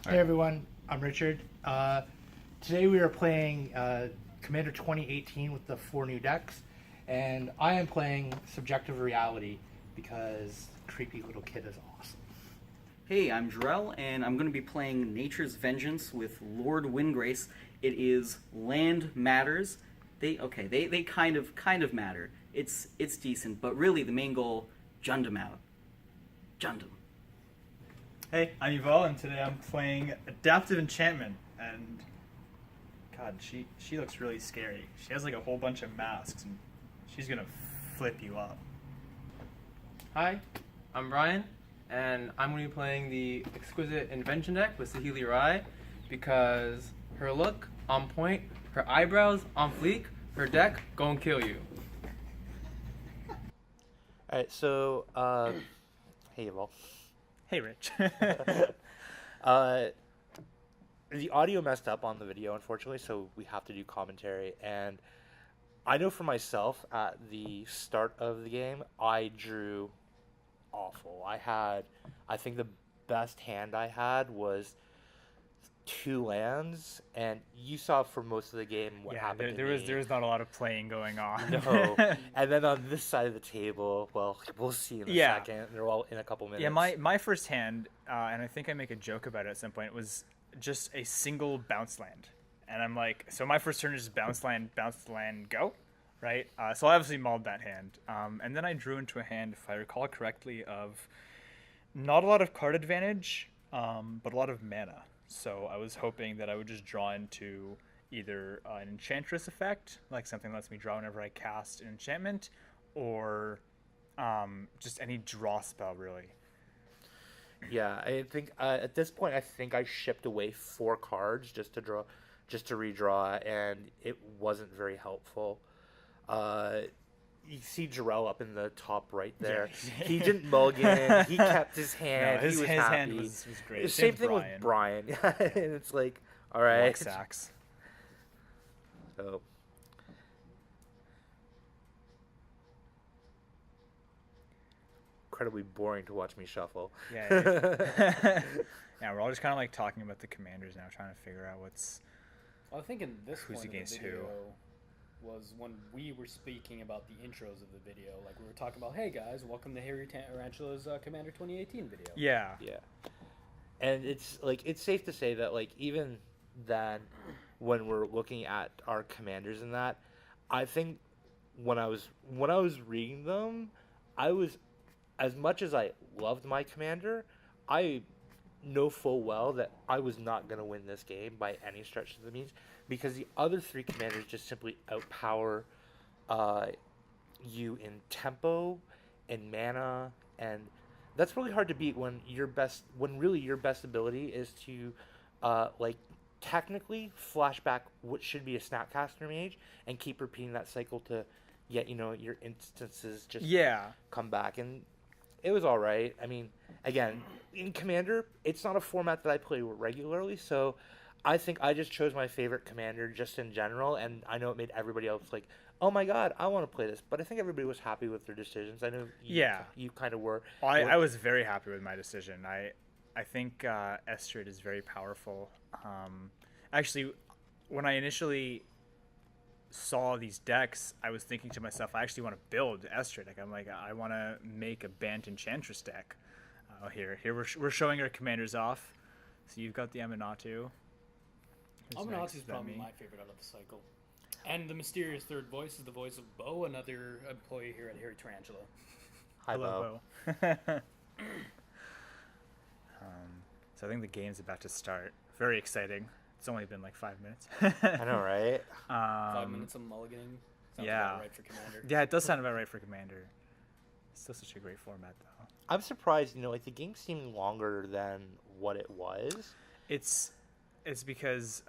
Hey everyone, I'm Richard. Today we are playing Commander 2018 with the 4 new decks, and I am playing Subjective Reality because creepy little kid is awesome. Hey, I'm Jorel, and I'm going to be playing Nature's Vengeance with Lord Windgrace. It is land matters. They kind of matter. It's decent, but really the main goal, Jund 'em out. Jund 'em. Hey, I'm Yuval, and today I'm playing Adaptive Enchantment, and God, she looks really scary. She has like a whole bunch of masks, and she's gonna flip you up. Hi, I'm Brian, and I'm going to be playing the Exquisite Invention deck with Saheeli Rai because her look on point, her eyebrows on fleek, her deck gon' kill you. Alright, so, hey Yuval. Hey, Rich. The audio messed up on the video, unfortunately, so we have to do commentary. And I know for myself, at the start of the game, I drew awful. I think the best hand I had was 2 lands, and you saw for most of the game what happened. There was not a lot of playing going on. No, and then on this side of the table, well, we'll see in a second. They're all in a couple minutes. Yeah, my first hand, and I think I make a joke about it at some point, was just a single bounce land, and I'm like, so my first turn is just bounce land, go, right? So I obviously mauled that hand, and then I drew into a hand, if I recall correctly, of not a lot of card advantage, but a lot of mana. So I was hoping that I would just draw into either an Enchantress effect, like something that lets me draw whenever I cast an enchantment, or just any draw spell, really. Yeah, I think at this point, I think I shipped away 4 cards just to redraw, and it wasn't very helpful. You see Jorel up in the top right there. Yeah. He didn't mulligan. He kept his hand. No, he was his happy. hand was great. Same thing with Brian. And it's like, all right. Sacks. So. Incredibly boring to watch me shuffle. Yeah. Yeah, we're all just kind of like talking about the commanders now, trying to figure out what's. Well, I think in this who's point against of the who. video was when we were speaking about the intros of the video. Like we were talking about, hey guys, welcome to Harry Tarantula's Commander 2018 video. Yeah. Yeah. And it's like it's safe to say that like even then when we're looking at our commanders and that, I think when I was reading them, I was, as much as I loved my commander, I know full well that I was not going to win this game by any stretch of the means, because the other 3 commanders just simply outpower you in tempo and mana, and that's really hard to beat when really your best ability is to like technically flash back what should be a Snapcaster Mage and keep repeating that cycle to get your instances just come back. And it was all right. I mean, again, in Commander, it's not a format that I play regularly, so I think I just chose my favorite commander just in general, and I know it made everybody else like, oh my god, I want to play this. But I think everybody was happy with their decisions. I know you kind of were. I was very happy with my decision. I think Estrid is very powerful. Actually, when I initially saw these decks, I was thinking to myself, I actually want to build Estrid. Like I'm like, I want to make a Bant Enchantress deck. Here we're showing our commanders off. So you've got the Aminatu. Aminatu is probably my favorite out of the cycle. And the mysterious third voice is the voice of Bo, another employee here at Harry Tarantula. Hi, Bo. So I think the game's about to start. Very exciting. It's only been like 5 minutes. I know, right? 5 minutes of mulliganing. Sounds about right for Commander. Yeah, it does sound about right for Commander. It's still such a great format, though. I'm surprised, like the game seemed longer than what it was. It's because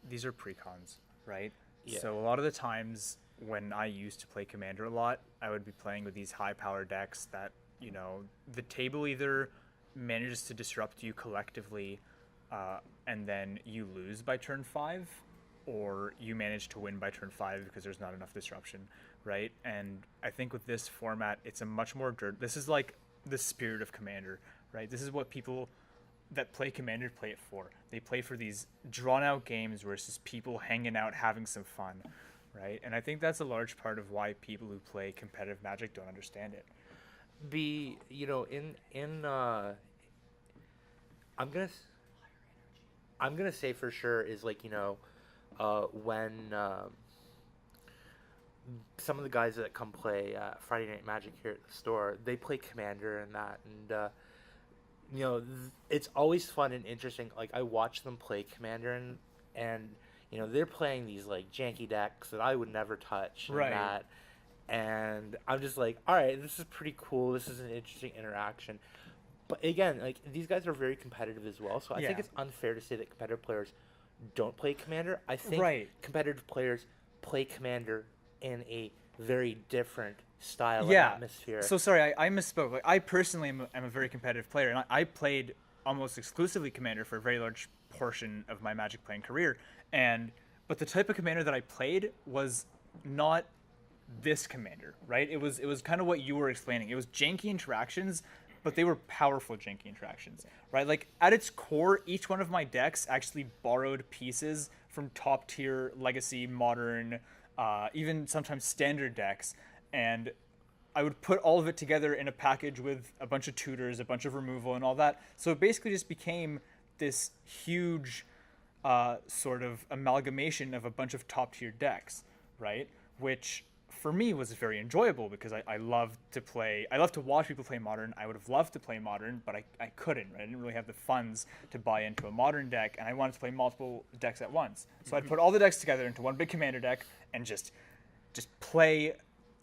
these are precons, right? Yeah. So a lot of the times when I used to play Commander a lot, I would be playing with these high power decks that, the table either manages to disrupt you collectively and then you lose by turn 5, or you manage to win by turn 5 because there's not enough disruption, right? And I think with this format, it's a much more this is like the spirit of Commander, right? This is what people that play Commander play it for. They play for these drawn out games where it's just people hanging out having some fun, right? And I think that's a large part of why people who play competitive Magic don't understand it. I'm gonna say for sure is like when some of the guys that come play Friday Night Magic here at the store, they play Commander and that, and it's always fun and interesting. Like I watch them play Commander, and they're playing these like janky decks that I would never touch, and Right. that, and I'm just like, all right, this is pretty cool. This is an interesting interaction. But again, like these guys are very competitive as well, so I think Yeah. it's unfair to say that competitive players don't play Commander. I think Right. competitive players play Commander in a very different style and Yeah. atmosphere. So sorry, I misspoke. Like I personally am a very competitive player, and I played almost exclusively Commander for a very large portion of my Magic playing career. But the type of Commander that I played was not this Commander, right? It was kind of what you were explaining. It was janky interactions, but they were powerful janky interactions, right? Like at its core, each one of my decks actually borrowed pieces from top tier Legacy, Modern, even sometimes Standard decks, and I would put all of it together in a package with a bunch of tutors, a bunch of removal, and all that. So it basically just became this huge sort of amalgamation of a bunch of top tier decks, right? Which for me was very enjoyable because I love to watch people play Modern. I would have loved to play Modern, but I couldn't, right? I didn't really have the funds to buy into a Modern deck, and I wanted to play multiple decks at once. So I'd put all the decks together into one big Commander deck and just play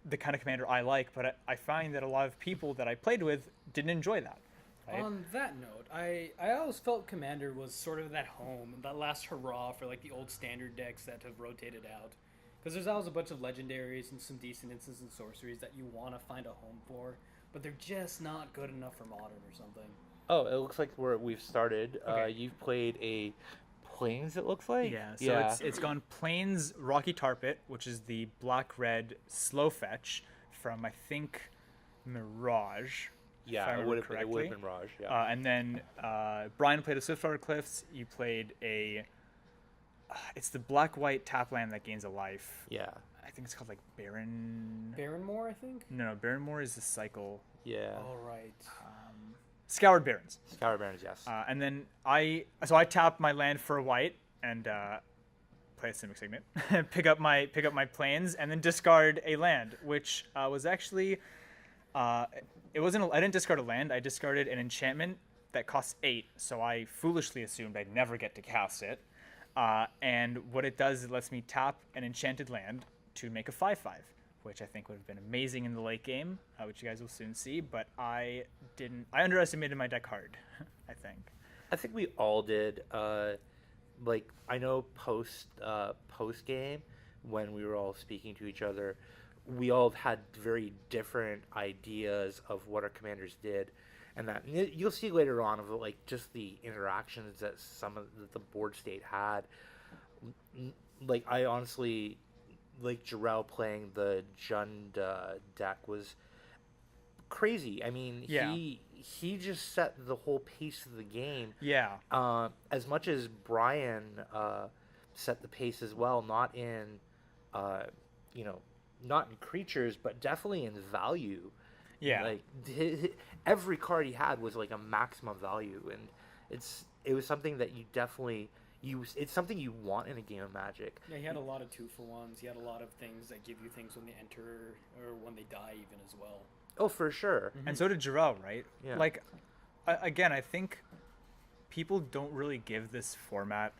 the kind of Commander I like, but I find that a lot of people that I played with didn't enjoy that. Right? On that note, I always felt Commander was sort of that home, that last hurrah for like the old Standard decks that have rotated out. Because there's always a bunch of legendaries and some decent instants and sorceries that you want to find a home for, but they're just not good enough for Modern or something. Oh, it looks like we've started. Okay. You've played a Plains, it looks like. Yeah, so it's gone Plains Rocky Tarpit, which is the black-red slow fetch from, I think, Mirage. if I it remember would have correctly. been Raj. Yeah. And then Brian played a Swiftwater Cliffs. You played it's the black-white tap land that gains a life. Yeah. I think it's called like Baron. Baronmore, I think? No, Baronmore is the cycle. Yeah. All right. Scoured Barons. Scour Barons, yes. And then I tap my land for a white and play a Simic Signet, pick up my planes, and then discard a land, which was actually it wasn't. I didn't discard a land. I discarded an enchantment that costs 8. So I foolishly assumed I'd never get to cast it. And what it does is it lets me tap an enchanted land to make a 5/5. Which I think would have been amazing in the late game, which you guys will soon see. But I underestimated my deck hard, I think. I think we all did. Like I know post game when we were all speaking to each other, we all had very different ideas of what our commanders did, and that you'll see later on of like just the interactions that the board state had. Like I honestly. Like Jorel playing the Jund deck was crazy. I mean, Yeah. he just set the whole pace of the game. Yeah. As much as Brian set the pace as well, not in not in creatures, but definitely in value. Yeah. Like every card he had was like a maximum value, and it was something that you definitely. It's something you want in a game of Magic. Yeah, he had a lot of 2-for-1s. He had a lot of things that give you things when they enter or when they die even as well. Oh, for sure. And so did Jorel, right? Yeah. Like, again, I think people don't really give this format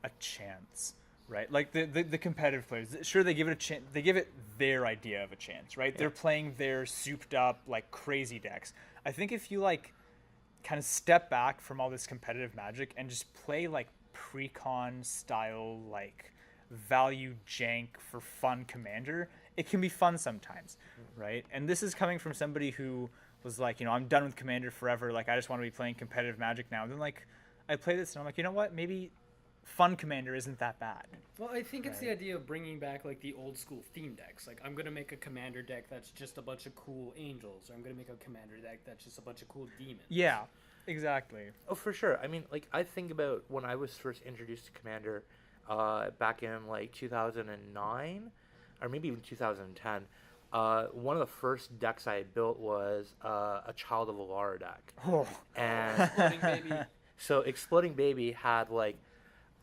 a chance, right? Like the competitive players, sure they give it a chance. They give it their idea of a chance, right? Yeah. They're playing their souped up like crazy decks. I think if you like kind of step back from all this competitive Magic and just play like pre-con style like value jank for fun commander, it can be fun sometimes, right? And this is coming from somebody who was like, I'm done with commander forever, like I just want to be playing competitive Magic now. And then like I play this and I'm like, you know what, maybe fun commander isn't that bad. Well, I think it's the idea of bringing back like the old school theme decks. Like I'm gonna make a commander deck that's just a bunch of cool angels, or I'm gonna make a commander deck that's just a bunch of cool demons. Yeah. Exactly. Oh, for sure. I mean, like I think about when I was first introduced to Commander, back in like 2009, or maybe even 2010. One of the first decks I built was a Child of Alara deck, Oh. and Exploding Baby. so Exploding Baby had like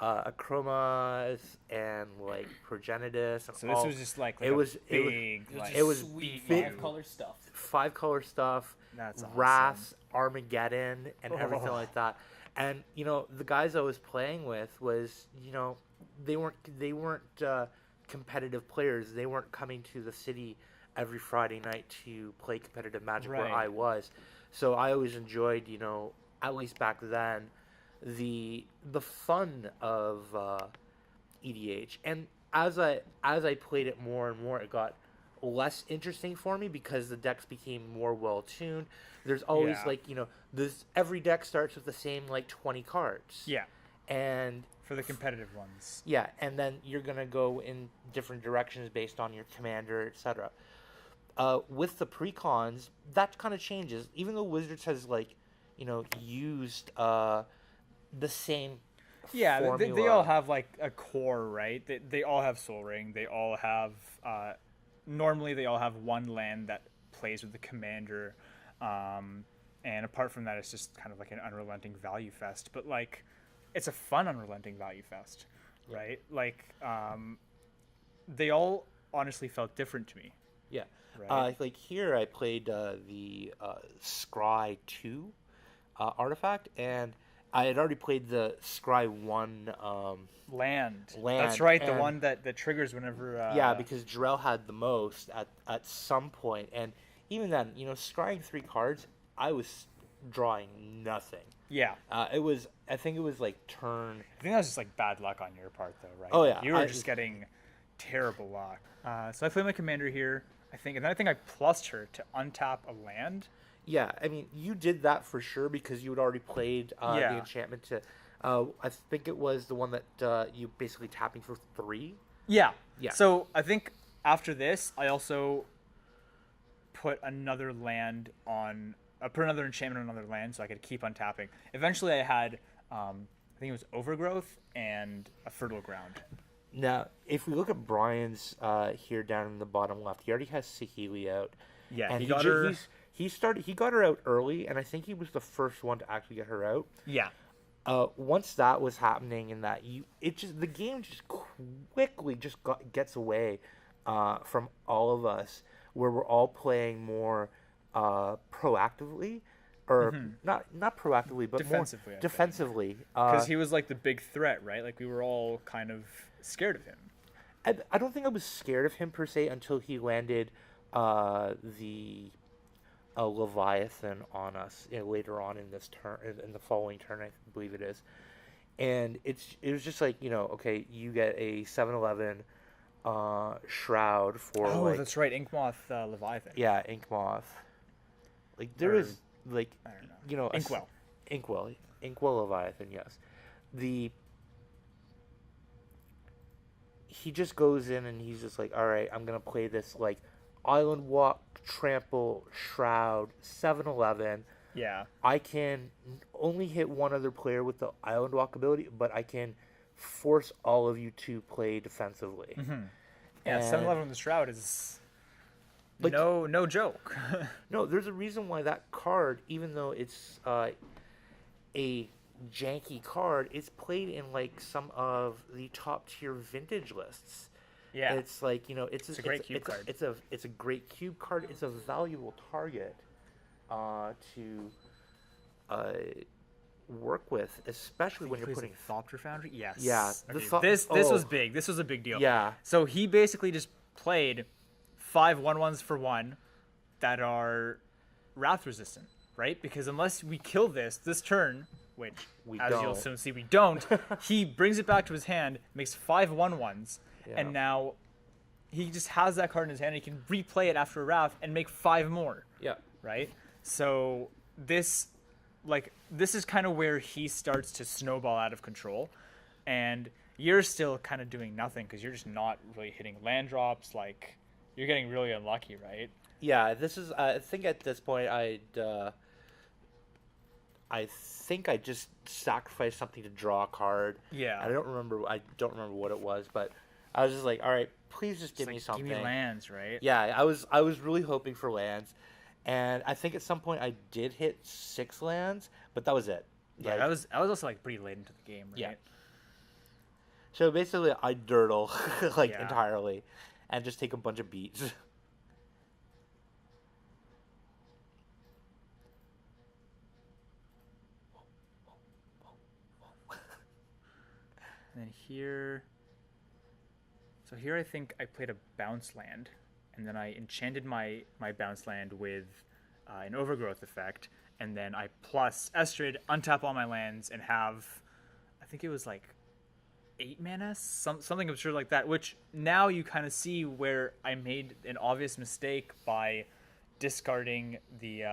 Achromas and like Progenitus and So this all. was just like it a was it was big, like, it was sweet big- 5-color stuff. 5-color stuff, That's awesome. Wrath, Armageddon, and everything Oh. like that. And the guys I was playing with was they weren't competitive players. They weren't coming to the city every Friday night to play competitive Magic where Right. I was. So I always enjoyed at least back then the fun of EDH. And as I played it more and more, it got less interesting for me because the decks became more well tuned. There's always Yeah. this every deck starts with the same like 20 cards. Yeah, And for the competitive ones. yeah, and then you're gonna go in different directions based on your commander, etc. With the precons, that kind of changes. Even though Wizards has used the same Yeah, formula. they all have like a core, right? They all have Soul Ring. They all have normally they all have one land that plays with the commander, and apart from that, it's just kind of like an unrelenting value fest. But like, it's a fun unrelenting value fest, right? Like, they all honestly felt different to me. Yeah. Right. Like here, I played the Scry 2 artifact, and I had already played the Scry 1. Land. Land, That's right. The and- one that triggers whenever. Yeah, because Jorel had the most at some point, and even then, scrying 3 cards, I was drawing nothing. Yeah. I think it was like turn. I think that was just like bad luck on your part, though, right? Oh, yeah, You were I- just getting terrible luck. So I played my commander here, I think, and then I think I plussed her to untap a land. Yeah, I mean, you did that for sure because you had already played the Yeah. enchantment to. I think it was the one that you basically tapping for 3. Yeah. Yeah. So I think after this, I also put another land on. I put another enchantment on another land so I could keep untapping. Eventually, I had, I think it was Overgrowth and a Fertile Ground. Now, if we look at Brian's here down in the bottom left, he already has Saheeli out. Yeah, and he got her. He got her out early, and I think he was the first one to actually get her out. Yeah. Once that was happening, and that the game just quickly gets away from all of us, where we're all playing more proactively, or not proactively, but Defensively, I more think. defensively. Because he was like the big threat, right? Like we were all kind of scared of him. I don't think I was scared of him per se until he landed the Leviathan on us later on in this turn, in the following turn, I believe it is. And it was just like, okay, you get a 7/11 shroud for Oh, that's right, Inkmoth Leviathan. yeah, Inkmoth. Like there Or- is like I don't know. Inkwell. Inkwell Leviathan, yes. He just goes in and he's just like, all right, I'm gonna play this like Island Walk, Trample, Shroud, 7/11. Yeah. I can only hit one other player with the Island Walk ability, but I can force all of you to play defensively. Yeah, And- 7-11 with the Shroud is Like- no joke. No, there's a reason why that card, even though it's a janky card, is played in like some of the top tier vintage lists. Yeah. It's like it's a great cube card. It's a great cube card. It's a valuable target to work with, especially when you're putting. Thopter Foundry. Yes. Yeah, Okay, the this oh. was big. This was a big deal. Yeah. So he basically just played 5 1/1s for 1 that are wrath resistant, right? Because unless we kill this turn, which We as you'll don't. soon see we don't, he brings it back to his hand, makes 5 1/1s, Yeah. and now he just has that card in his hand. He can replay it after a wrath and make 5 more. Yeah. Right? So this is kind of where he starts to snowball out of control, and you're still kind of doing nothing because you're just not really hitting land drops. Like you're getting really unlucky, right? Yeah, this is. I think at this point, I think I just sacrificed something to draw a card. Yeah. I don't remember what it was, but I was just like, all right, please just give me something. Give me lands, right? Yeah, I was really hoping for lands, and I think at some point I did hit 6 lands, but that was it. Yeah, Like, that was also like pretty late into the game, right? Yeah. So basically, I dirtle like Yeah. entirely, and just take a bunch of beats. And then here, so here I think I played a bounce land, and then I enchanted my bounce land with an overgrowth effect, and then I plus Estrid, untap all my lands, and have, I think it was like 8 mana, something absurd like that. Which now you kind of see where I made an obvious mistake by discarding the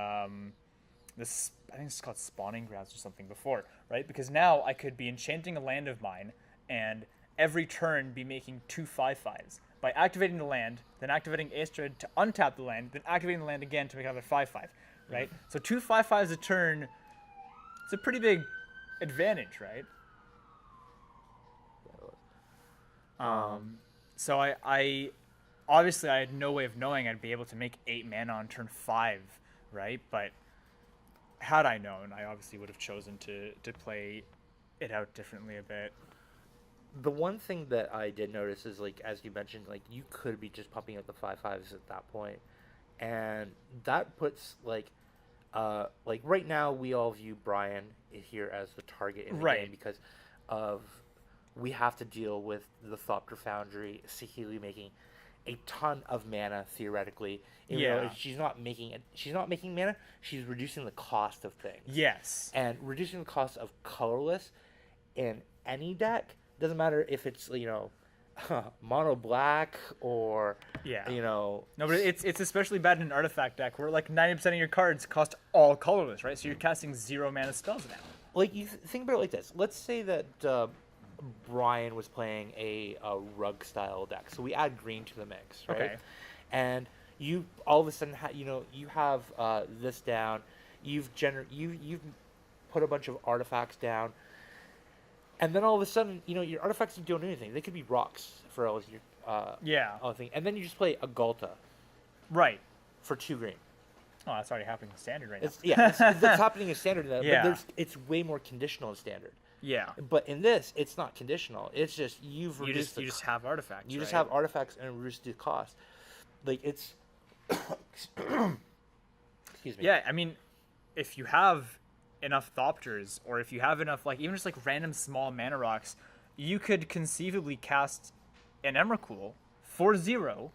this, I think it's called spawning grounds or something before, right? Because now I could be enchanting a land of mine and every turn be making 2 5/5s by activating the land, then activating Astrid to untap the land, then activating the land again to make another 5/5, right? So 2 5/5s a turn. It's a pretty big advantage, right? So I obviously I had no way of knowing I'd be able to make 8 mana on turn 5, right? But had I known, I obviously would have chosen to play it out differently a bit. The one thing that I did notice is, like, as you mentioned, like, you could be just pumping out the 5/5s at that point, and that puts like right now we all view Brian here as the target in the Right. game because of we have to deal with the Thopter Foundry, Saheeli making a ton of mana theoretically. Even though Yeah. she's not making mana. She's reducing the cost of things. Yes. And reducing the cost of colorless in any deck doesn't matter if it's mono black or Yeah. you know. No, but it's especially bad in an artifact deck where like 90% of your cards cost all colorless, right? So you're casting 0 mana spells now. Like, you think about it like this. Let's say that Brian was playing a rug style deck, so we add green to the mix, right? Okay. And you all of a sudden you have this down. You've put a bunch of artifacts down, and then all of a sudden your artifacts don't do anything. They could be rocks for all of your Yeah. all thing, and then you just play a Galta Right. for 2 green. Oh, that's already happening in standard right now. It's happening in standard, Yeah. but it's way more conditional in standard. Yeah. But in this, it's not conditional. It's just you've You reduced just have artifacts. you just right? have artifacts and reduce the cost. Like, it's excuse me. Yeah, I mean, if you have enough Thopters, or if you have enough, like, even just like random small mana rocks, you could conceivably cast an Emrakul for 0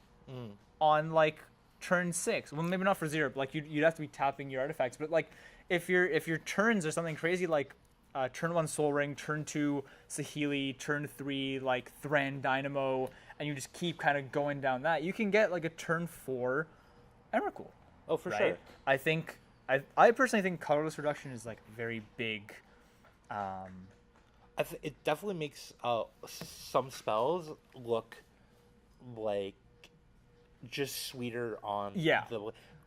on like turn 6. Well, maybe not for 0, but like you'd have to be tapping your artifacts. But like if your turns are something crazy like turn 1 Soul Ring, turn 2 Saheeli, turn 3 like Thran Dynamo, and you just keep kind of going down that, you can get like a turn 4 Emrakul. Oh, for Right? sure. I think I personally think colorless reduction is like very big. It definitely makes some spells look like just sweeter on Yeah.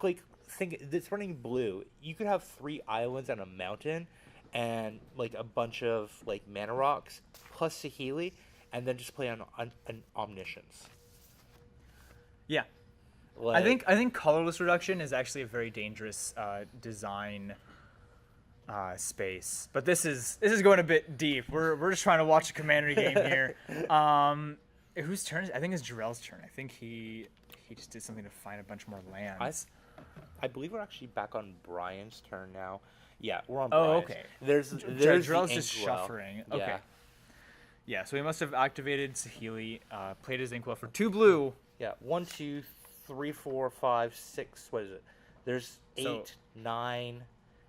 like, think it's running blue. You could have 3 islands and a mountain and like a bunch of like mana rocks plus Saheeli, and then just play on an Omniscience. Yeah. Like, I think colorless reduction is actually a very dangerous design space. But this is going a bit deep. We're just trying to watch a Commander game here. Whose turn is it? I think it's Jorel's turn. I think he just did something to find a bunch more lands. I believe we're actually back on Brian's turn now. Yeah, we're on Oh, Brian's. okay. There's Jorel's the just Inkwell. shuffling. Yeah. Okay. Yeah, so he must have activated Saheeli, played his Inkwell for 2 blue. Yeah, 1, 2, 3, 4, 5, 6. What is it? There's 8, So- 9.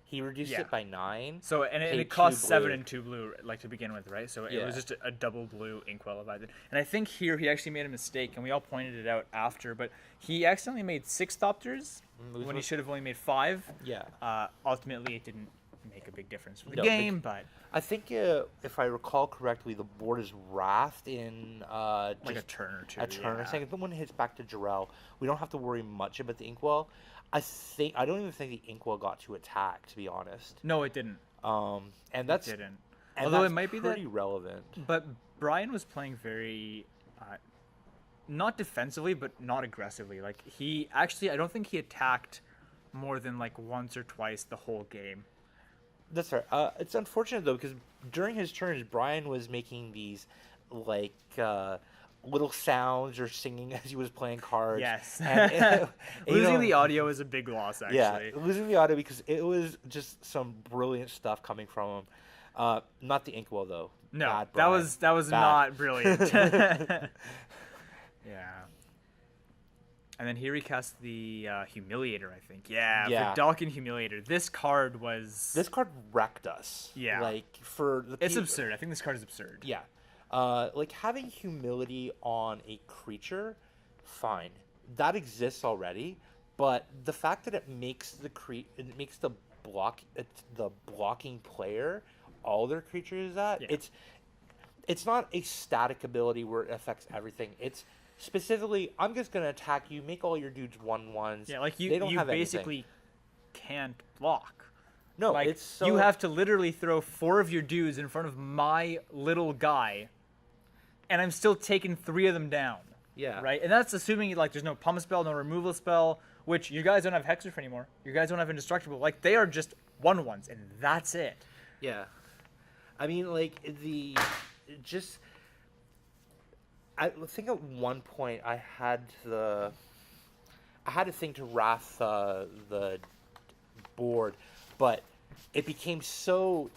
He reduced Yeah. it by 9. So and Paid it cost 2 7 blue. and 2 blue, like, to begin with, right? So it Yeah. was just a double blue Inkwell if I did. And I think here he actually made a mistake, and we all pointed it out after. But he accidentally made 6 Thopters when he should have only made 5. Yeah. Ultimately, it didn't make a big difference for the No, game, but I think if I recall correctly, the board is Wrath in like just a turn or two. a turn or yeah. second. Then when it hits back to Jorel, we don't have to worry much about the Inkwell. I don't even think the Inkwell got to attack, to be honest. No, it didn't. And that's Didn't. and Although that's it might be that- pretty relevant. But Brian was playing very, not defensively, but not aggressively. Like he actually, I don't think he attacked more than like once or twice the whole game. That's right. It's unfortunate though because during his turns, Brian was making these like little sounds or singing as he was playing cards. Yes. And, Losing the audio is a big loss, actually. Yeah, losing the audio because it was just some brilliant stuff coming from him. Not the inkwell though. No, Bad, that Brian. was Bad. not brilliant. Yeah. And then he recast the Humiliator, I think. Yeah, Yeah. for Dalkin Humiliator. This card was... This card wrecked us. Yeah. Like for the It's absurd. I think this card is absurd. Yeah. Like having humility on a creature, fine. That exists already, but the fact that it makes it makes the blocking player all their creatures that Yeah. it's not a static ability where it affects everything. It's specifically I'm just gonna attack you, make all your dudes 1/1s. Yeah, like They you don't have anything. basically can't block. No, Like it's so you have to literally throw 4 of your dudes in front of my little guy, and I'm still taking 3 of them down. yeah Right? And that's assuming like there's no pump spell, no removal spell, which you guys don't have Hexproof anymore. You guys don't have Indestructible. Like they are just 1/1s, and that's it. Yeah, I mean, like I think at one point I had a thing to wrath the board, but it became so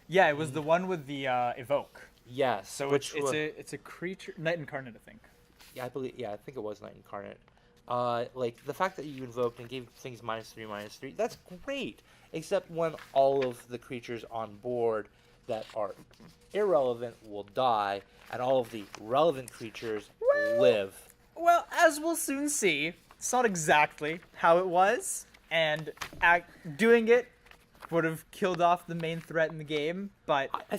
Yeah, it was the one with the evoke. yes. So which it's was, it's a creature, Knight Incarnate, I think. I think it was Knight Incarnate. Like the fact that you invoked and gave things -3/-3, that's great. Except when all of the creatures on board that are irrelevant will die, and all of the relevant creatures live. Well, as we'll soon see, it's not exactly how it was, and doing it would have killed off the main threat in the game. But I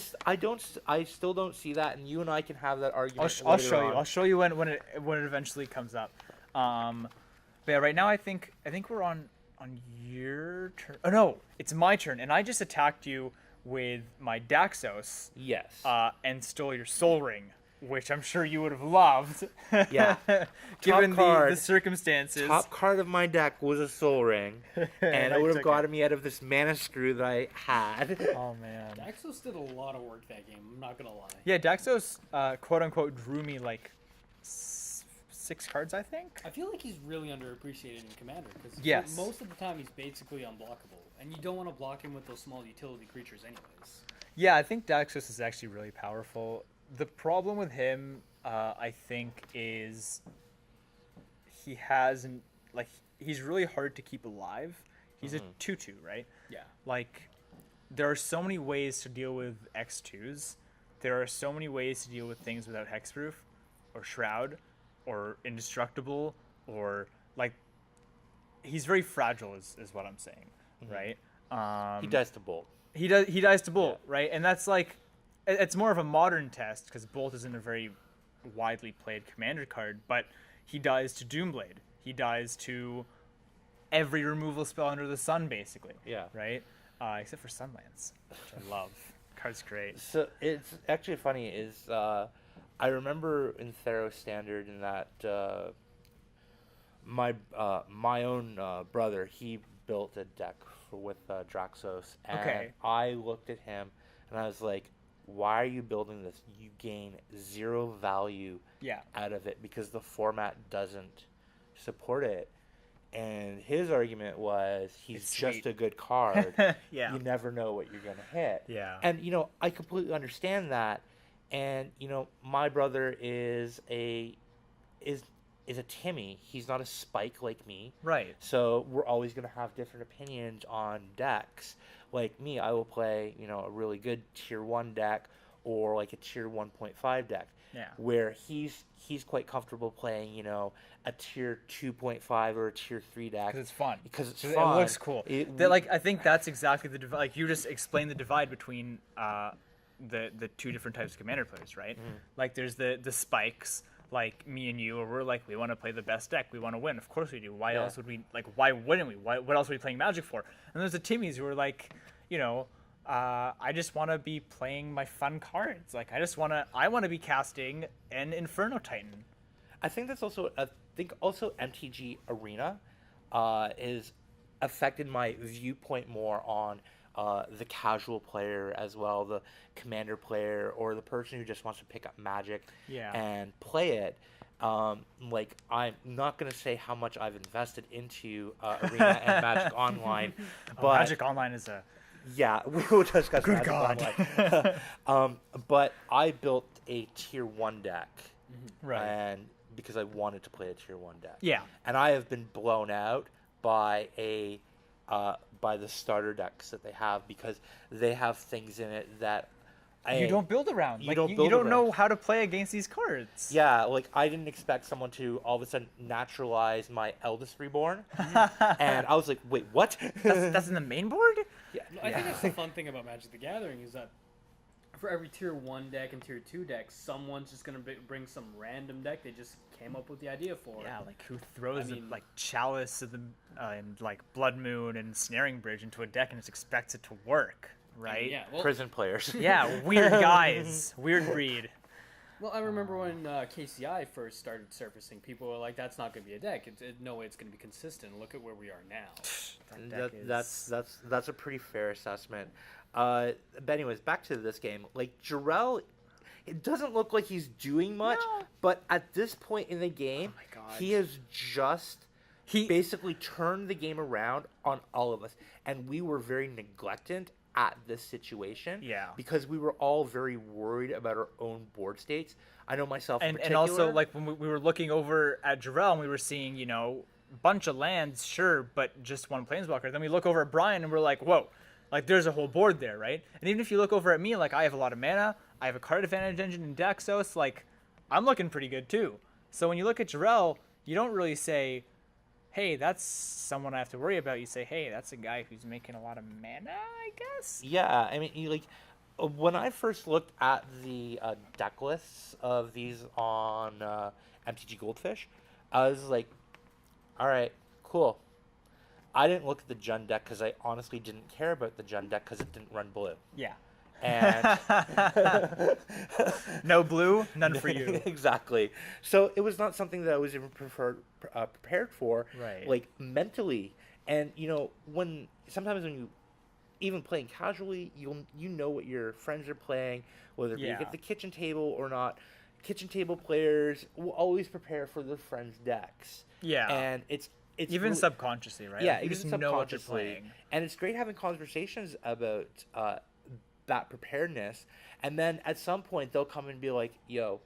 still don't see that, and you and I can have that argument. I'll later show you. on. I'll show you when it eventually comes up. But yeah, right now I think we're on your turn. Oh no, it's my turn, and I just attacked you with my Daxos. Yes. And stole your Soul Ring, which I'm sure you would have loved. Yeah. Given Top card. the circumstances. Top card of my deck was a Soul Ring, and I it would took have gotten me out of this mana screw that I had. Oh man. Daxos did a lot of work that game. I'm not gonna lie. Yeah, Daxos, quote unquote, drew me like 6 cards, I think. I feel like he's really underappreciated in Commander because Yes. most of the time he's basically unblockable, and you don't want to block him with those small utility creatures anyways. Yeah, I think Daxos is actually really powerful. The problem with him, I think, is he has he's really hard to keep alive. He's a 2/2, right? Yeah. Like, there are so many ways to deal with X2s. There are so many ways to deal with things without Hexproof, or Shroud, or Indestructible, or like, he's very fragile, is what I'm saying, right? He dies to Bolt. He dies to Bolt, right? And that's like, it's more of a modern test because Bolt isn't a very widely played Commander card, but he dies to Doomblade. He dies to every removal spell under the sun, basically. Yeah. Right? Except for Sunlands, which I love. Card's great. So it's actually funny is I remember in Theros Standard in that my own brother, he built a deck with Draxos, and Okay. I looked at him and I was like, why are you building this? You gain 0 value Yeah. out of it because the format doesn't support it. And his argument was he's It's just sweet. a good card. Yeah. You never know what you're going to hit. Yeah. And, I completely understand that. And, my brother is a Timmy. He's not a Spike like me. Right. So we're always going to have different opinions on decks. Like me, I will play, a really good tier 1 deck or like a tier 1.5 deck. Yeah. Where he's quite comfortable playing, a tier 2.5 or a tier 3 deck. Because it's fun. Because it's It fun. looks cool. I think that's exactly the divide. Like, you just explained the divide between the two different types of Commander players, right? Like, there's the spikes, like me and you, where we're like, we want to play the best deck, we want to win. Of course we do. Why else would we? Like, why wouldn't we? What else are we playing Magic for? And there's the Timmies who are like, I just want to be playing my fun cards. Like I want to be casting an Inferno Titan. I think that's also MTG Arena is affected my viewpoint more on the casual player as well, the commander player, or the person who just wants to pick up Magic and play it. Like, I'm not going to say how much I've invested into Arena and Magic Online, but Magic Online is a yeah, we will discuss good Magic God. Online. But I built a tier 1 deck, right. and because I wanted to play a tier 1 deck. Yeah. And I have been blown out by by the starter decks that they have, because they have things in it that you don't build around. You like don't you build don't around. know how to play against these cards. Yeah, like I didn't expect someone to all of a sudden naturalize my Eldest Reborn, and I was like, wait, what? That's in the main board? Yeah, I think that's the fun thing about Magic the Gathering is that for every tier 1 deck and tier 2 deck, someone's just going to bring some random deck they just came up with the idea for. Yeah, like who throws like Chalice of the and like Blood Moon and Snaring Bridge into a deck and just expects it to work, right? Yeah, well, Prison players. Yeah, weird guys, weird breed. well, I remember when KCI first started surfacing, people were like, "That's not going to be a deck. No way it's going to be consistent. Look at where we are now." That's a pretty fair assessment. But anyways, back to this game. Like, Jorel, it doesn't look like he's doing much, but at this point in the game, Oh my God. he has just basically turned the game around on all of us, and we were very neglectant at this situation. Yeah. Because we were all very worried about our own board states. I know myself in And particular. also like when we were looking over at Jorel and we were seeing, a bunch of lands, sure, but just one Planeswalker. Then we look over at Brian and we're like, whoa, like there's a whole board there, right? And even if you look over at me, like I have a lot of mana, I have a card advantage engine in Daxos, like I'm looking pretty good too. So when you look at Jorel, you don't really say, hey, that's someone I have to worry about. You say, hey, that's a guy who's making a lot of mana, I guess? Yeah, I mean, when I first looked at the deck lists of these on MTG Goldfish, I was like, all right, cool. I didn't look at the Jund deck because I honestly didn't care about the Jund deck because it didn't run blue. Yeah. And no blue, none for you. Exactly. So it was not something that I was even prepared for, Right. like mentally. And sometimes when you even playing casually, you know what your friends are playing, whether it be Yeah. at the kitchen table or not. Kitchen table players will always prepare for their friends' decks. Yeah. And it's Even really, subconsciously, right? yeah, Like, you even just know what you're subconsciously. playing. And it's great having conversations about that preparedness. And then at some point they'll come and be like, yo,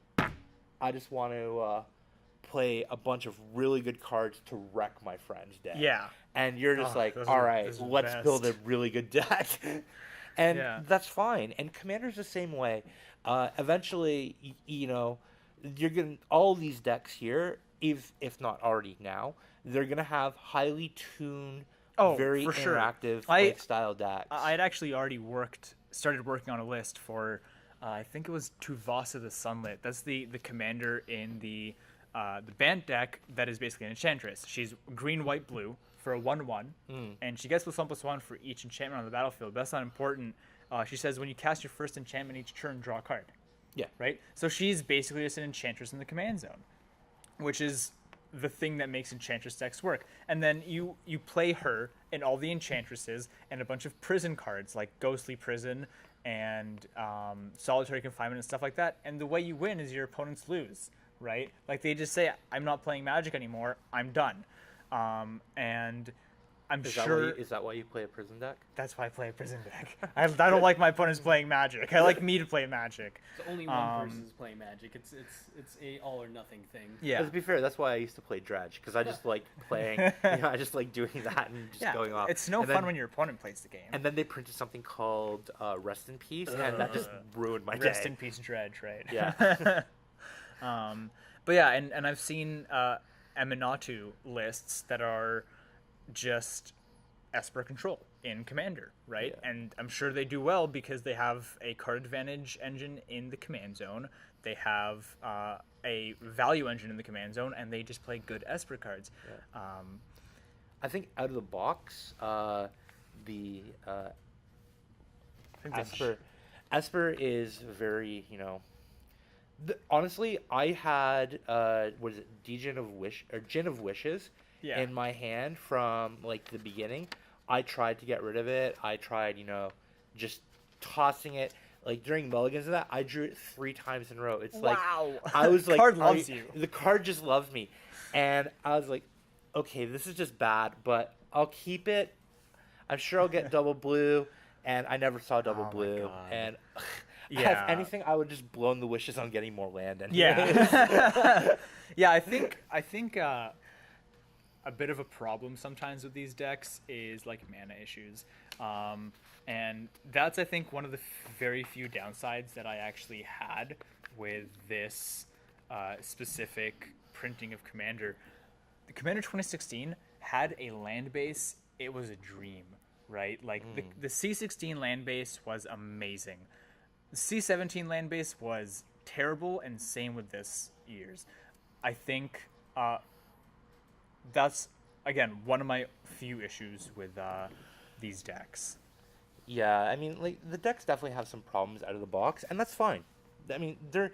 I just want to play a bunch of really good cards to wreck my friend's deck. Yeah. And you're just like, those all are- right, those are the let's build a best." really good deck. And Yeah. that's fine. And Commander's the same way. Eventually, you're going to, all these decks here, if not already now, they're going to have highly tuned, very for sure. interactive style decks. I had actually already started working on a list for, I think it was Tuvasa the Sunlit. That's the commander in the Bant deck that is basically an Enchantress. She's green, white, blue for a 1/1, and she gets +1/+1 for each enchantment on the battlefield. But that's not important. She says when you cast your first enchantment each turn, draw a card. Yeah. Right? So she's basically just an Enchantress in the command zone, which is the thing that makes Enchantress decks work. And then you play her and all the Enchantresses and a bunch of prison cards like Ghostly Prison and Solitary Confinement and stuff like that. And the way you win is your opponents lose, right? Like they just say, I'm not playing Magic anymore, I'm done. And I'm sure Is that why you play a prison deck? that's why I play a prison deck. I don't like my opponents playing Magic. I like me to play Magic. So only one person's playing Magic. It's a all or nothing thing. Yeah. But to be fair, that's why I used to play Dredge, because I just like playing, I just like doing that and just going off. It's no And fun then- when your opponent plays the game. And then they printed something called Rest in Peace, and that just ruined my Rest day. in peace, Dredge, right? Yeah. But yeah, and I've seen Eminatu lists that are just Esper control in Commander, right? Yeah. And I'm sure they do well because they have a card advantage engine in the command zone. They have a value engine in the command zone, and they just play good Esper cards. Yeah. I think out of the box, the think that's Esper is very, honestly, I had what is it, Djinn of Wish or Djinn of Wishes Yeah. in my hand from like the beginning. I tried to get rid of it. I tried, just tossing it. Like during mulligans and that, I drew it 3 times in a row. It's like Wow. I was like, Card loves you. The card just loves me, and I was like, okay, this is just bad, but I'll keep it. I'm sure I'll get double blue, and I never saw double Oh my blue. God. And Yeah. if anything, I would just blown the wishes on getting more land. Anyways. Yeah. Yeah, I think a bit of a problem sometimes with these decks is like mana issues. And that's, I think, one of the very few downsides that I actually had with this specific printing of Commander. The Commander 2016 had a land base. It was a dream, right? Like the C16 land base was amazing. The C17 land base was terrible, and same with this year's. I think that's, again, one of my few issues with these decks. Yeah, I mean, like the decks definitely have some problems out of the box, and that's fine. I mean, they're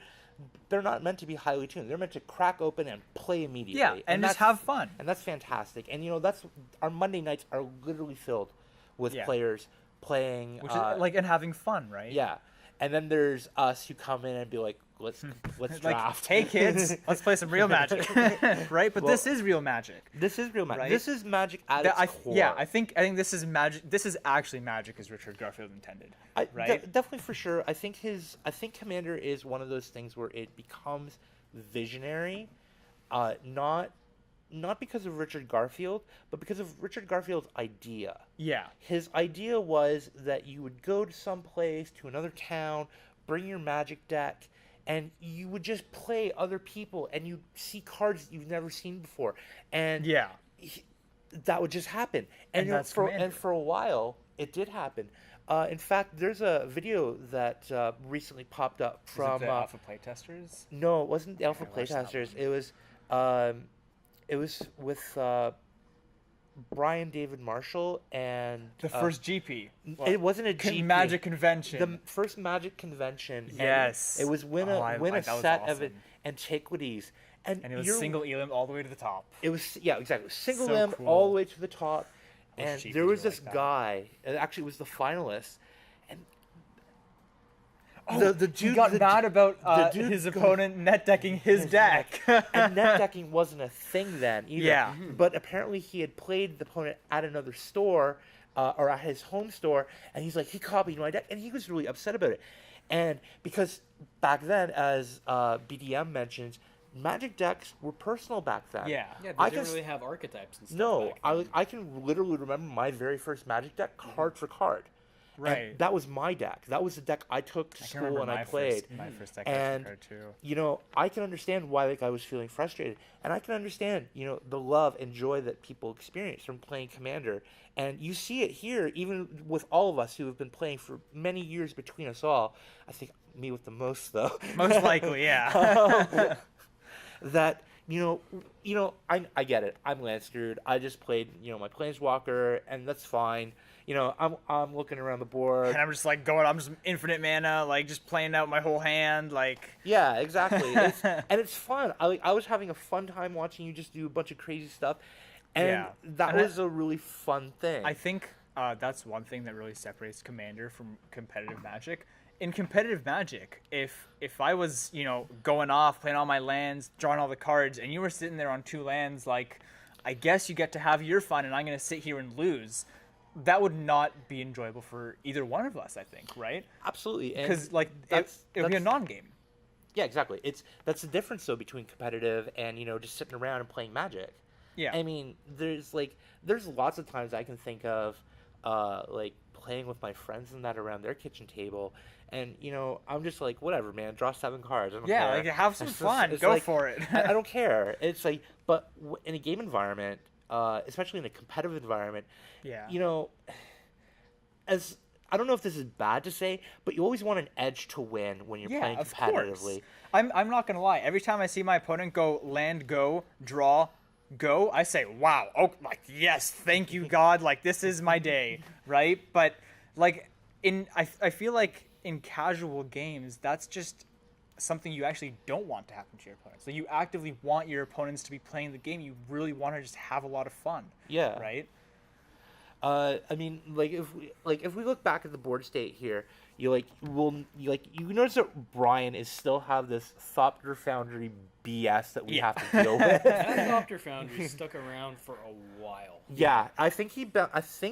not meant to be highly tuned. They're meant to crack open and play immediately. Yeah, and just that's- have fun. And that's fantastic. And that's our Monday nights are literally filled with Yeah. players playing. Which is like, and having fun, right? Yeah, and then there's us who come in and be like, let's Like, draft. hey kids, let's play some real Magic, right? But Well, this is real Magic. This is real Magic. Right? This is Magic at That its core. Yeah, I think this is Magic. This is actually Magic as Richard Garfield intended, right? Definitely for sure. I think Commander is one of those things where it becomes visionary, not because of Richard Garfield, but because of Richard Garfield's idea. Yeah, His idea was that you would go to some place, to another town, bring your Magic deck, and you would just play other people, and you'd see cards that you've never seen before, and yeah. that would just happen. And, And that's for Commander. a while, it did happen. In fact, there's a video that recently popped up Is from it the alpha playtesters? no, it wasn't the Alpha I watched that Playtesters. one. It was with Brian David Marshall and The first GP. it wasn't a GP. Magic convention. The first Magic convention. and Yes. it was win Oh, a that was set of awesome. antiquities, and And it was you're- single elim all the way to the top. It was exactly single So limb cool. all the way to the top, Those and GPs there was were this like that. guy. It actually was the finalist, and Oh, the he dude got the mad du- about the dude his go- opponent net decking his deck. and net decking wasn't a thing then either. Yeah. But apparently he had played the opponent at another store or at his home store, and he's like, he copied my deck, and he was really upset about it. And because back then, as BDM mentions, Magic decks were personal back then. Yeah. Yeah, I they didn't can really have archetypes and stuff. No, back then. I can literally remember my very first Magic deck card for card. Right. And that was my deck. That was the deck I took to I can school remember and I my played. my first deck And, card too. I can understand why that guy was feeling frustrated. And I can understand, the love and joy that people experience from playing Commander. And you see it here, even with all of us who have been playing for many years between us all. I think me with the most, though. Most likely, yeah. That I get it. I'm land screwed. I just played my Planeswalker, and that's fine. I'm looking around the board. And I'm just like I'm just infinite mana, like just playing out my whole hand, like. Yeah, exactly. And it's fun. I was having a fun time watching you just do a bunch of crazy stuff, and Yeah. that And was a really fun thing. I think that's one thing that really separates Commander from competitive Magic. In competitive Magic, if I was going off, playing all my lands, drawing all the cards, and you were sitting there on 2 lands, like, I guess you get to have your fun, and I'm going to sit here and lose. That would not be enjoyable for either one of us, I think, right? Absolutely, Because like it that's would be a non-game. yeah, exactly. That's the difference though between competitive and just sitting around and playing Magic. Yeah. I mean, there's lots of times I can think of, like playing with my friends and that around their kitchen table, and I'm just like, whatever, man, draw 7 cards. I don't Yeah, care. like have some It's fun. it's Go like, for it. I don't care. It's like, but in a game environment, especially in a competitive environment, Yeah. as I don't know if this is bad to say, but you always want an edge to win when you're playing of competitively. course. I'm not gonna lie. Every time I see my opponent go land, go draw, go, I say, "Wow! Oh, like yes, thank you, God! Like this is my day, right?" But like I feel like in casual games, that's just something you actually don't want to happen to your opponents. So you actively want your opponents to be playing the game. You really want to just have a lot of fun. Yeah. Right? I mean, if we look back at the board state here, you notice that Brian is still have this Thopter Foundry BS that we have to deal with. That Doctor Foundry stuck around for a while. Yeah, I think he bounced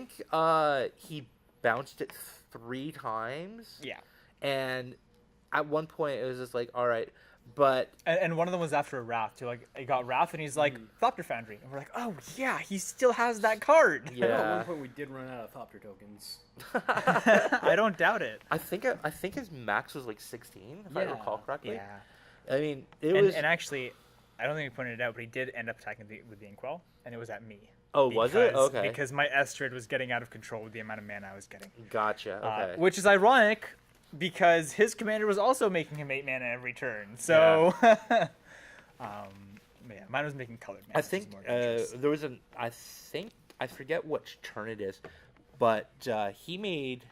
it 3 times. Yeah. And at one point it was just like, all right, but And one of them was after a Wrath too. Like he got Wrath, and he's like Thopter Foundry, and we're like, oh yeah, he still has that card. At yeah, one point, we did run out of Thopter tokens. I don't doubt it. I think his max was like 16, if I Yeah. recall correctly. Yeah. I mean, it was. And actually, I don't think we pointed it out, but he did end up attacking with the Inkwell, and it was at me. Oh, was it? Okay. Because my Estrid was getting out of control with the amount of mana I was getting. Gotcha. Okay. Which is ironic, because his commander was also making him 8 mana every turn. So, yeah, mine was making colored mana. I think there was I forget which turn it is, but he made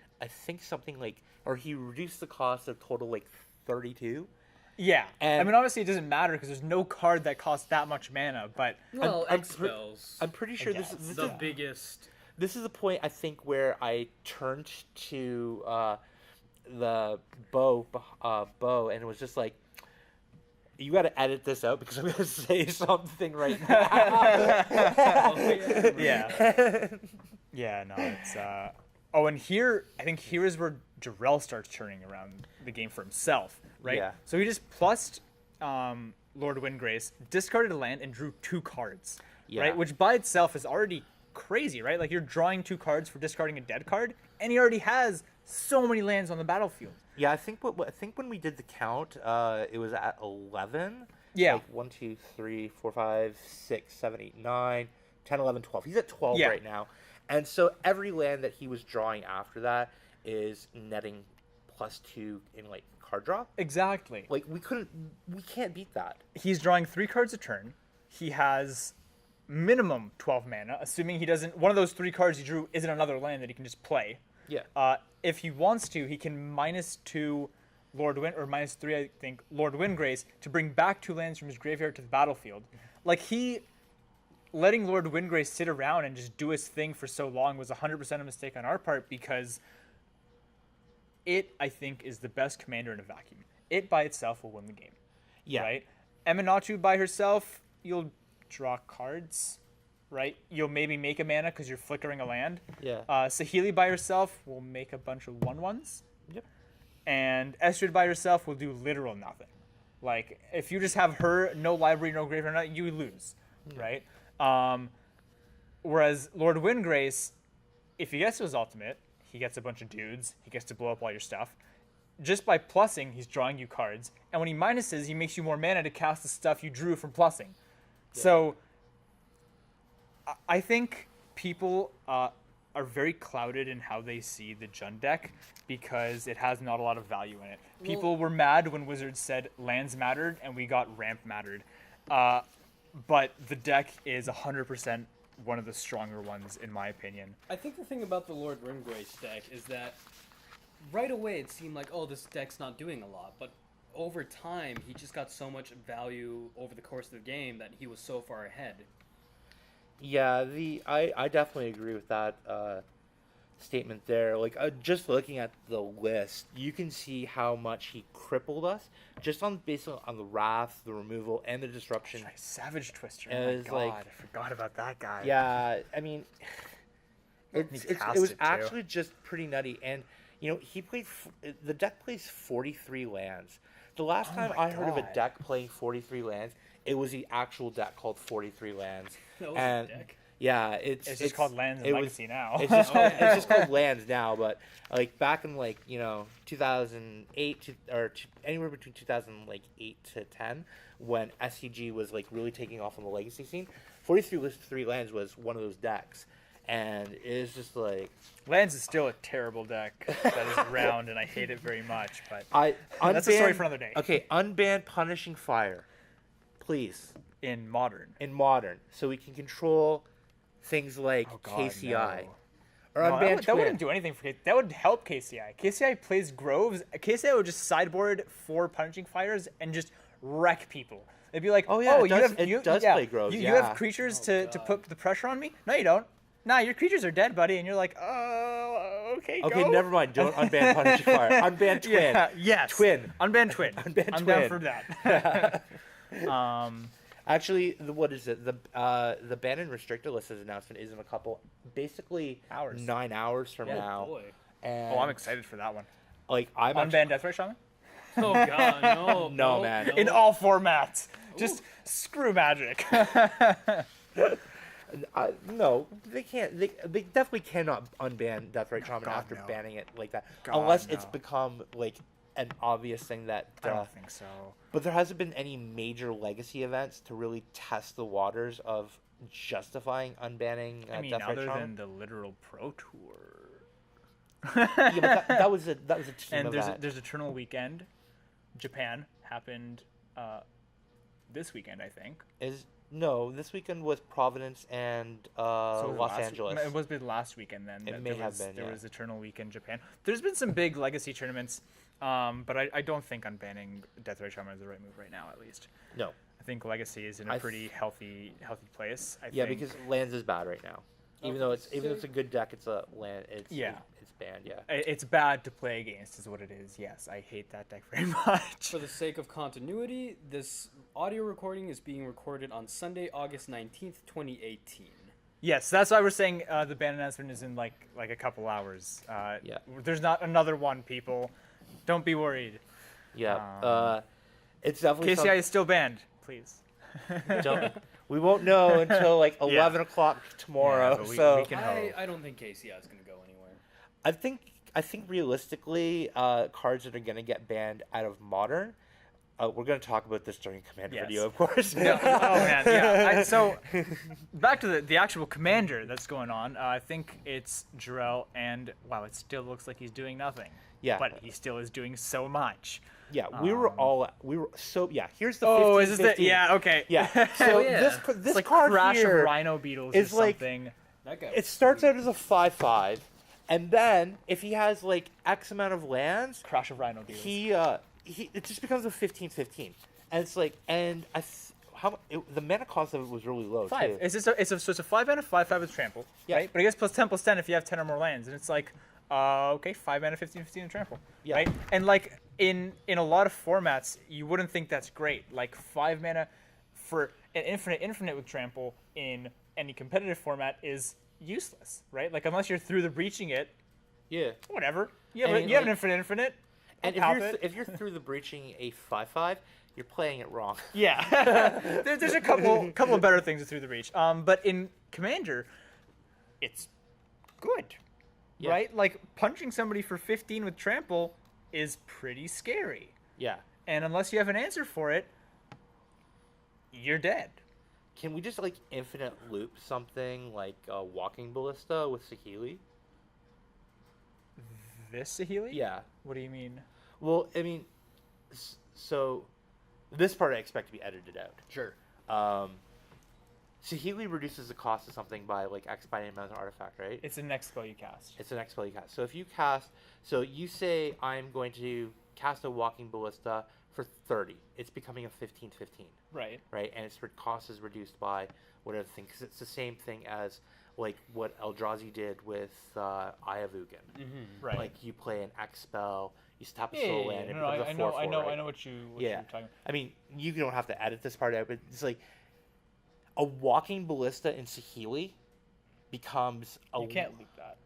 something like, or he reduced the cost of total like 32. Yeah, And I mean, obviously it doesn't matter because there's no card that costs that much mana. But Well, I'm X-Spells. I'm pretty sure guess. this the is biggest. this is the point I think where I turned to the bow and it was just like, you got to edit this out because I'm going to say something right now. yeah, yeah, no, it's. Oh, and here I think here is where Jorel starts turning around the game for himself, right? Yeah. So he just plussed Lord Windgrace, discarded a land, and drew 2 cards, Yeah. right? Which by itself is already crazy, right? Like you're drawing 2 cards for discarding a dead card, and he already has so many lands on the battlefield. Yeah, I think when we did the count, it was at 11. Yeah. Like 1, 2, 3, 4, 5, 6, 7, 8, 9, 10, 11, 12. He's at 12 Yeah. right now. And so every land that he was drawing after that is netting +2 in like card draw. Exactly. Like we can't beat that. He's drawing 3 cards a turn. He has minimum 12 mana, assuming he doesn't. One of those 3 cards he drew isn't another land that he can just play. Yeah. If he wants to, he can -2 Lord Wind, or -3, I think, Lord Windgrace to bring back 2 lands from his graveyard to the battlefield. Like letting Lord Windgrace sit around and just do his thing for so long was 100% a mistake on our part, because it, I think, is the best commander in a vacuum. It by itself will win the game. Yeah. Right? Eminatu by herself, you'll draw cards, right? You'll maybe make a mana because you're flickering a land. Yeah. Saheeli by herself will make a bunch of 1/1s. Yep. And Estrid by herself will do literal nothing. Like, if you just have her, no library, no graveyard, you lose, right? Whereas Lord Windgrace, if he gets to his ultimate, he gets a bunch of dudes, he gets to blow up all your stuff. Just by plussing, he's drawing you cards. And when he minuses, he makes you more mana to cast the stuff you drew from plussing. Yeah. So, I think people are very clouded in how they see the Jund deck because it has not a lot of value in it. People were mad when Wizards said lands mattered and we got ramp mattered. But the deck is 100% one of the stronger ones, in my opinion. I think the thing about the Lord Windgrace deck is that right away it seemed like, oh, this deck's not doing a lot. But over time, he just got so much value over the course of the game that he was so far ahead. Yeah, I definitely agree with that statement there. Like, just looking at the list, you can see how much he crippled us just based on the Wrath, the removal, and the disruption. Right, Savage Twister. It Oh my was god, like- I forgot about that guy. Yeah, I mean, it cast was it, too. actually just pretty nutty. And, the deck plays 43 lands. The last time my I heard of a God. deck playing 43 lands, it was the actual deck called 43 lands. That was And a deck. yeah, It's just called Lands and it was- Legacy now. It's just called, it's just called lands now, but like back in 2008 anywhere between 2008 to 10, when SCG was like really taking off on the legacy scene, 43 lands was one of those decks, and it's just like Lands is still a terrible deck that is round, and I hate it very much. But That's that's a story for another day. Okay, unban Punishing Fire, please, In Modern, in Modern, so we can control things like oh god, KCI. no. Or No, unban that wouldn't Twin. do anything for KCI. That would help KCI. KCI plays Groves. KCI would just sideboard 4 punching fighters and just wreck people. They'd be like, Oh, yeah, it does- you it does yeah, play Groves, You yeah. have creatures Oh, to God. put the pressure on me? No, you don't. Nah, your creatures are dead, buddy. And you're like, oh, okay, Okay, go. never mind. Don't unban Punishing Fire. Unban Twin. Yeah, yes. Twin. Unban Twin. Unban I'm Twin. down for that. Actually, what is it? The ban and restricted list announcement is in a couple, basically Hours. 9 hours from Yeah. now. Boy. And Oh, I'm excited for that one. like I'm Unban Deathray Shaman? Oh God, no. No, man. In all formats. Just screw Magic. no, they can't. They definitely cannot unban Deathrite Shaman God, after no. banning it like that, God, unless it's no. become like an obvious thing that. I don't think so. But there hasn't been any major legacy events to really test the waters of justifying unbanning I mean, Deathrite other Shaman. than the literal Pro Tour. Yeah, but that was a team And event. there's Eternal Weekend. Japan happened this weekend, I think. No, this weekend was Providence and So Los Angeles. It was last weekend then. It that may there have was, been, There yeah. was Eternal Weekend Japan. There's been some big legacy tournaments, but I don't think unbanning Deathrite Shaman is the right move right now, at least. No, I think legacy is in a pretty healthy place. yeah, think. because lands is bad right now. Even though it's a good deck, it's a land. It's banned. Yeah. It's bad to play against, is what it is. Yes, I hate that deck very much. For the sake of continuity, this audio recording is being recorded on Sunday, August 19th, 2018. Yes, that's why we're saying the ban announcement is in like a couple hours. Yeah. There's not another one, people. Don't be worried. Yeah. It's definitely KCI is still banned, please. we won't know until like 11 o'clock tomorrow. Yeah, but we so can I don't think KCI is going to go anywhere. I think realistically, cards that are going to get banned out of Modern. We're going to talk about this during Commander Yes. video, of course. Oh man, yeah. So back to the actual commander that's going on. I think it's Jorel, and wow, it still looks like he's doing nothing. Yeah. But he still is doing so much. Yeah, we were so yeah. Here's the 15, Oh, is this 15. the yeah? Okay. Yeah. So yeah. this It's like card Crash here of Rhino Beetles is or like- something. That guy. it starts out as a 5/5, and then if he has like X amount of lands, Crash of Rhino Beetles. he it just becomes a 15/15, and it's like the mana cost of it was really low 5. too. So it's a 5 mana 5/5 with trample. Yeah. Right. But I guess +10/+10 if you have 10 or more lands, and it's like okay, 5 mana 15/15 and trample. Yeah. Right. And like in a lot of formats, you wouldn't think that's great. Like 5 mana for an infinite with trample in any competitive format is useless, right? Like unless you're through the breaching it, Yeah. whatever. You have, And, you have like- an infinite. And I'll pop it. if you're through the breaching a 5/5, you're playing it wrong. Yeah, there's a couple of better things through the reach. But in Commander, it's good, Yeah. right? Like punching somebody for 15 with trample is pretty scary, Yeah. and unless you have an answer for it, you're dead. Can we just like infinite loop something like Walking Ballista with Saheeli? This Saheeli? Yeah. What do you mean? Well, I mean, so this part I expect to be edited out. Sure. Saheeli reduces the cost of something by like X by amount of artifact, right? It's the next spell you cast. It's the next spell you cast. So if you cast, so you say I'm going to cast a Walking Ballista for 30. It's becoming a 15/15, Right. right? And its cost is reduced by whatever thing, because it's the same thing as like what Eldrazi did with Eye of Ugin. Right. Like you play an X spell, you stop a yeah, soul yeah, land, yeah. and No, it becomes I a know, 4/4, I know, right? I know what you're talking about. I mean, you don't have to edit this part out, but it's like a Walking Ballista in Saheeli becomes a. You can't loop that.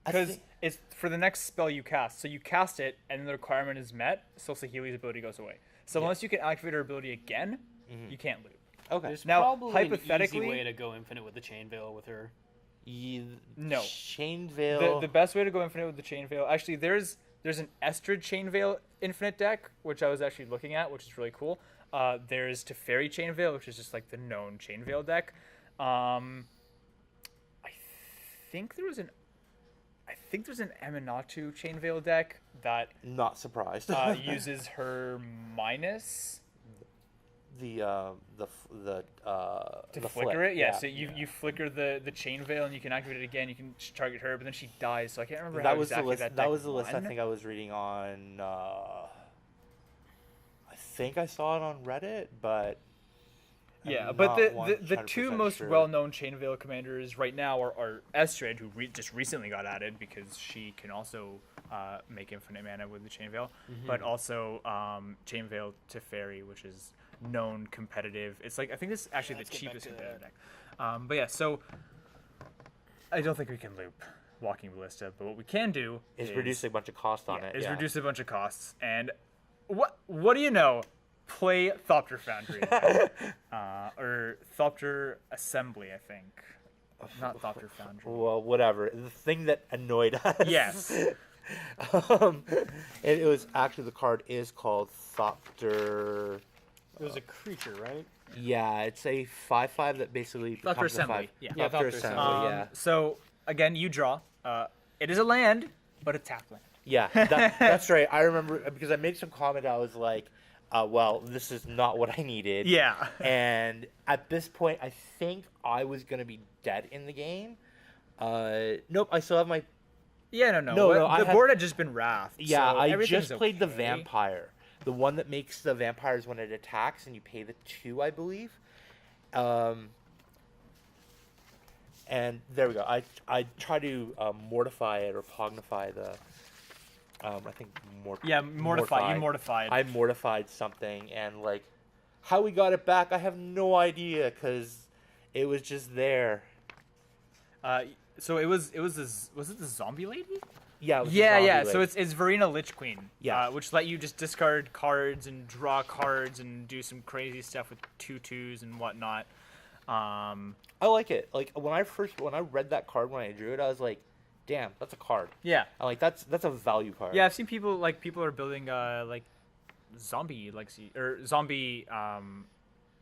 I Because think- it's for the next spell you cast. So you cast it, and the requirement is met, so Saheeli's ability goes away. So unless you can activate her ability again, you can't loop. okay. There's Now, probably hypothetically- an easy way to go infinite with the Chain Veil with her. No. Chain Veil. The best way to go infinite with the Chain Veil, actually, there's an Estrid Chain Veil infinite deck, which I was actually looking at, which is really cool. There's Teferi Chain Veil, which is just like the known Chain Veil deck. I think there was an Aminatu Chain Veil deck that Not surprised. uses her minus. To the flicker flip. it, yeah. So you flicker the chain veil and you can activate it again. You can target her, but then she dies. So I can't remember That how was exactly the list. that That deck was the list I won. think I was reading on. I think I saw it on Reddit, but Yeah, I'm but not the two 100% most sure. well-known Chain Veil commanders right now are Estrid, who just recently got added because she can also make infinite mana with the Chain Veil, but also Chain Veil Teferi, which is known competitive. It's like I think this is actually let's the get back cheapest to competitive deck. But yeah, so I don't think we can loop Walking Ballista, but what we can do Is reduce a bunch of cost on it. is Yeah. reduce a bunch of costs. And what do you know? Play Thopter Foundry. Or Thopter Assembly, I think. Not Thopter Foundry. Well, whatever. The thing that annoyed us. Yes. It was actually the card is called Thopter. It was a creature, right? Yeah, it's a 5/5 that basically Thopter becomes a Assembly. 5. Yeah. Yeah, Thopter Thopter Assembly. Assembly. Yeah. So, again, you draw. It is a land, but a tap land. Yeah, that's right. I remember because I made some comment. I was like, well, this is not what I needed. Yeah. And at this point, I think I was going to be dead in the game. Nope, I still have my... No. No, The I board had just been Wrath. Yeah, so I everything's just played the okay. Vampire. The one that makes the vampires when it attacks, and you pay the 2, I believe. And there we go. I try to mortify it or cognify the... I think Mortify. You mortified. I mortified something, and like how we got it back, I have no idea because it was just there. So was it the zombie lady? Yeah. It was a Yeah. zombie So lady. it's Verena Lich Queen. Yeah. Which let you just discard cards and draw cards and do some crazy stuff with 2/2s and whatnot. I like it. Like when I read that card when I drew it, I was like, damn, that's a card. Yeah. I'm like that's a value card. Yeah, I've seen people are building like zombie legacy or zombie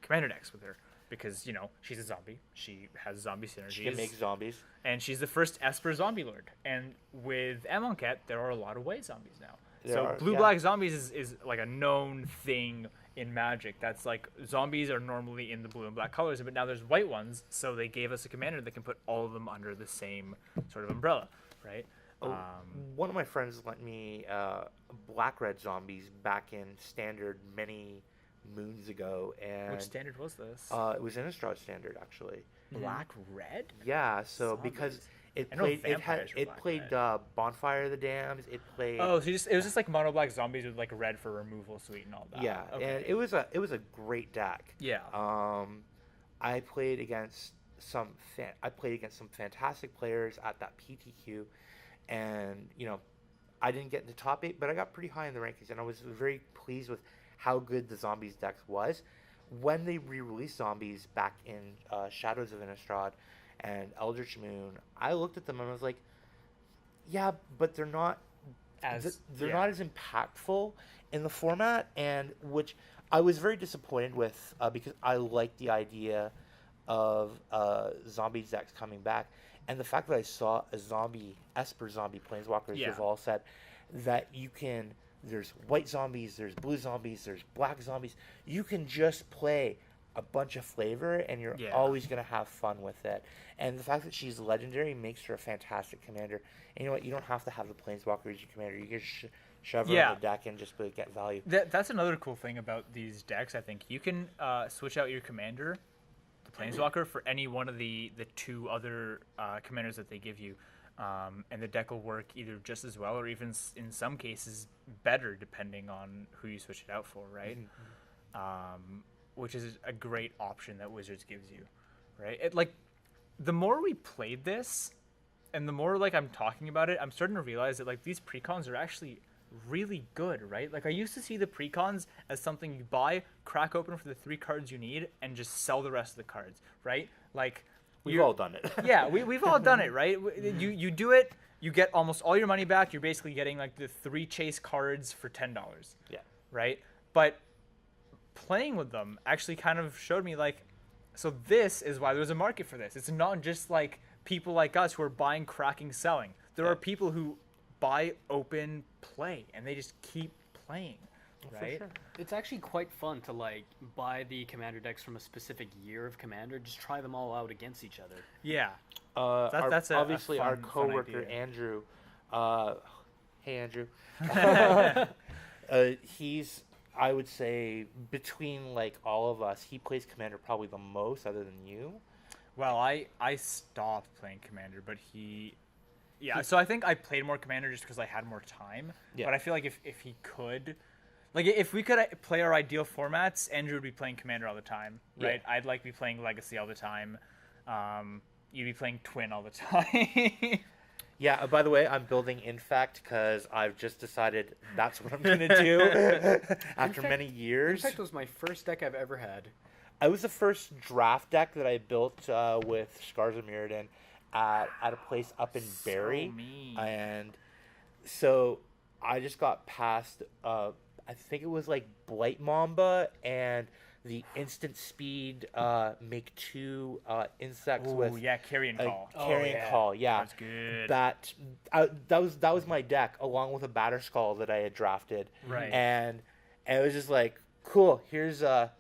commander decks with her because she's a zombie. She has zombie synergies. She can make zombies. And she's the first Esper zombie lord. And with Amonkhet, there are a lot of white zombies now. There are, blue yeah. black zombies is like a known thing in Magic. That's like zombies are normally in the blue and black colors, but now there's white ones, so they gave us a commander that can put all of them under the same sort of umbrella, right? One of my friends lent me black red zombies back in standard many moons ago, and Which standard was this? it was Innistrad standard actually. Black red? Yeah, so Zombies. because it I know played vampires were it black played red. Bonfire of the Damned. It played Oh, so it was just like mono black zombies with like red for removal suite and all that. yeah, Okay. and it was a great deck. Yeah. I played against some fantastic players at that PTQ, and I didn't get into top 8, but I got pretty high in the rankings, and I was very pleased with how good the zombies deck was. When they re-released zombies back in Shadows of Innistrad and Eldritch Moon, I looked at them and I was like, yeah, but they're not not as impactful in the format, and which I was very disappointed with because I liked the idea of zombies decks coming back, and the fact that I saw a Esper zombie planeswalker, as Yeah. Yuval said, that there's white zombies, there's blue zombies, there's black zombies. You can just play a bunch of flavor, and you're Yeah. always going to have fun with it. And the fact that she's legendary makes her a fantastic commander. And you know what? You don't have to have the planeswalker as your commander. You can shove her Yeah. in the deck and just get value. That's another cool thing about these decks. I think you can switch out your commander, the planeswalker, for any one of the 2 other commanders that they give you, and the deck will work either just as well or even in some cases better depending on who you switch it out for, right? Which is a great option that Wizards gives you, right? The more we played this, and the more I'm talking about it, I'm starting to realize that these precons are actually really good, right? I used to see the precons as something you buy, crack open for the 3 cards you need, and just sell the rest of the cards, right? We've all done it. Yeah, we've all done it, right? You do it, you get almost all your money back. You're basically getting the 3 chase cards for $10. Yeah. Right? But playing with them actually kind of showed me so this is why there's a market for this. It's not just people like us who are buying, cracking, selling. There are people who buy, open, play, and they just keep playing, right? sure. It's actually quite fun to like buy the commander decks from a specific year of commander. Just try them all out against each other. Yeah. That's Obviously our fun coworker idea. Andrew. Hey Andrew. He's, I would say, between like all of us, he plays Commander probably the most, other than you. Well, I stopped playing Commander, but yeah. So I think I played more Commander just because I had more time. Yeah. But I feel like if he could, like if we could play our ideal formats, Andrew would be playing Commander all the time, right? Yeah. I'd like be playing Legacy all the time. You'd be playing Twin all the time. Yeah. By the way, I'm building Infect because I've just decided that's what I'm gonna do after Infect- many years. Infect was my first deck I've ever had. I was the first draft deck that I built with Scars of Mirrodin at a place up in Barrie. So mean. And so I just got past, I think it was like Blight Mamba and the instant speed make 2 insects Ooh, with yeah, Carrion Call. Carrion Call. Yeah, That's good. that was my deck along with a Batterskull that I had drafted. Right. And it was just like, cool. Here's a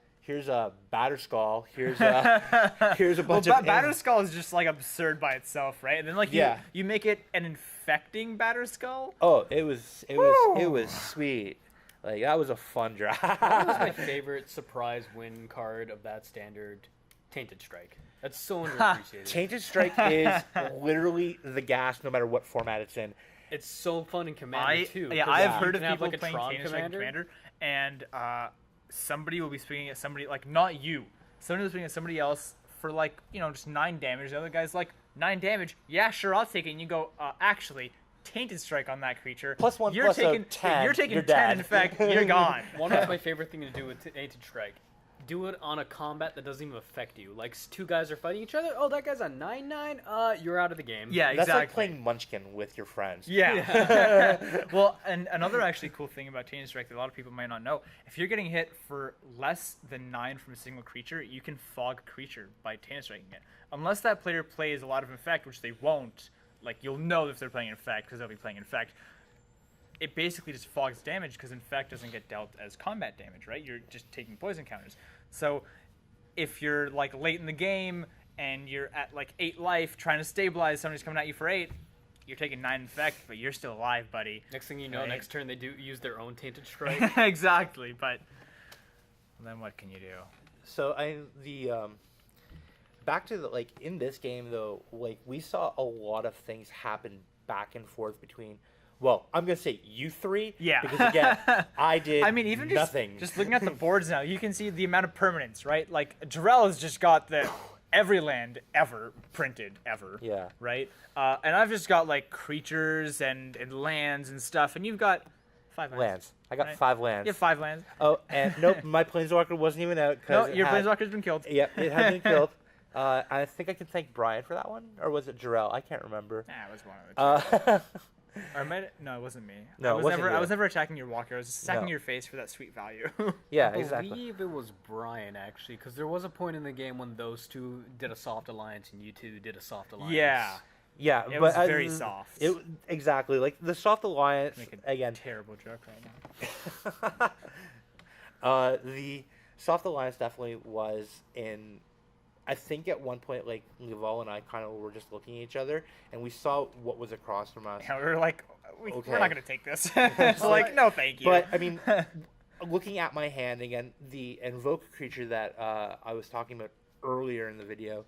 Batterskull. Here's a bunch of Batterskull is just like absurd by itself, right? And then like Yeah. you make it an infecting Batterskull. Oh, it was sweet. Like that was a fun draft. That was my favorite surprise win card of that standard, Tainted Strike. That's so underappreciated. Tainted Strike is literally the gas, no matter what format it's in. It's so fun in Commander too. Yeah, 'cause I've you heard of can have, people like a playing Tron Tainted Strike commander. and somebody will be swinging at somebody, like not you. Somebody will swing at somebody else for like, just 9 damage. The other guy's like, 9 damage? Yeah, sure, I'll take it. And you go, actually, Tainted Strike on that creature. Plus one, you're plus taking, 10, You're taking you're 10, dead. in fact, you're gone. One of my favorite things to do with Tainted Strike. Do it on a combat that doesn't even affect you. Like 2 guys are fighting each other. Oh, that guy's a 9/9. You're out of the game. Yeah, That's exactly. like playing Munchkin with your friends. Yeah. Well, and another actually cool thing about Tainted Strike that a lot of people might not know, if you're getting hit for less than 9 from a single creature, you can fog a creature by Tainted Striking it. Unless that player plays a lot of Infect, which they won't, like you'll know if they're playing Infect because they'll be playing Infect. It basically just fogs damage because Infect doesn't get dealt as combat damage, right? You're just taking poison counters. So if you're like late in the game and you're at like 8 life trying to stabilize somebody's coming at you for 8, you're taking 9 Infect, but you're still alive, buddy. Next thing you know, Right. next turn they do use their own Tainted Strike. Exactly, but then what can you do? So back to the, like in this game though, like we saw a lot of things happen back and forth between. Well, I'm gonna say you 3. Yeah. Because again, I did. I mean, even nothing. just looking at the boards now, you can see the amount of permanents, right? Like Jorel has just got the every land ever printed ever. Yeah. Right. And I've just got like creatures and lands and stuff, and you've got 5 lands. I got right? 5 lands. You have 5 lands. Oh, and nope, my Planeswalker wasn't even out. No, 'cause your it had- Planeswalker's been killed. Yep, it had been killed. I think I can thank Brian for that one, or was it Jorel? I can't remember. Nah, it was one of the two. Uh, Or no, it wasn't me. No, I it was wasn't never. you. I was never attacking your walker. I was just attacking No. your face for that sweet value. yeah, I exactly. believe it was Brian actually, because there was a point in the game when those 2 did a soft alliance and you 2 did a soft alliance. Yeah, Yeah, it but was very soft. It exactly like the soft alliance Make a again. terrible joke right now. The soft alliance definitely was in. I think at one point, like Yuval and I kind of were just looking at each other, and we saw what was across from us. Yeah, we were like, we're Okay. not gonna take this. It's like, no, thank you. But I mean, looking at my hand again, the invoke creature that I was talking about earlier in the video,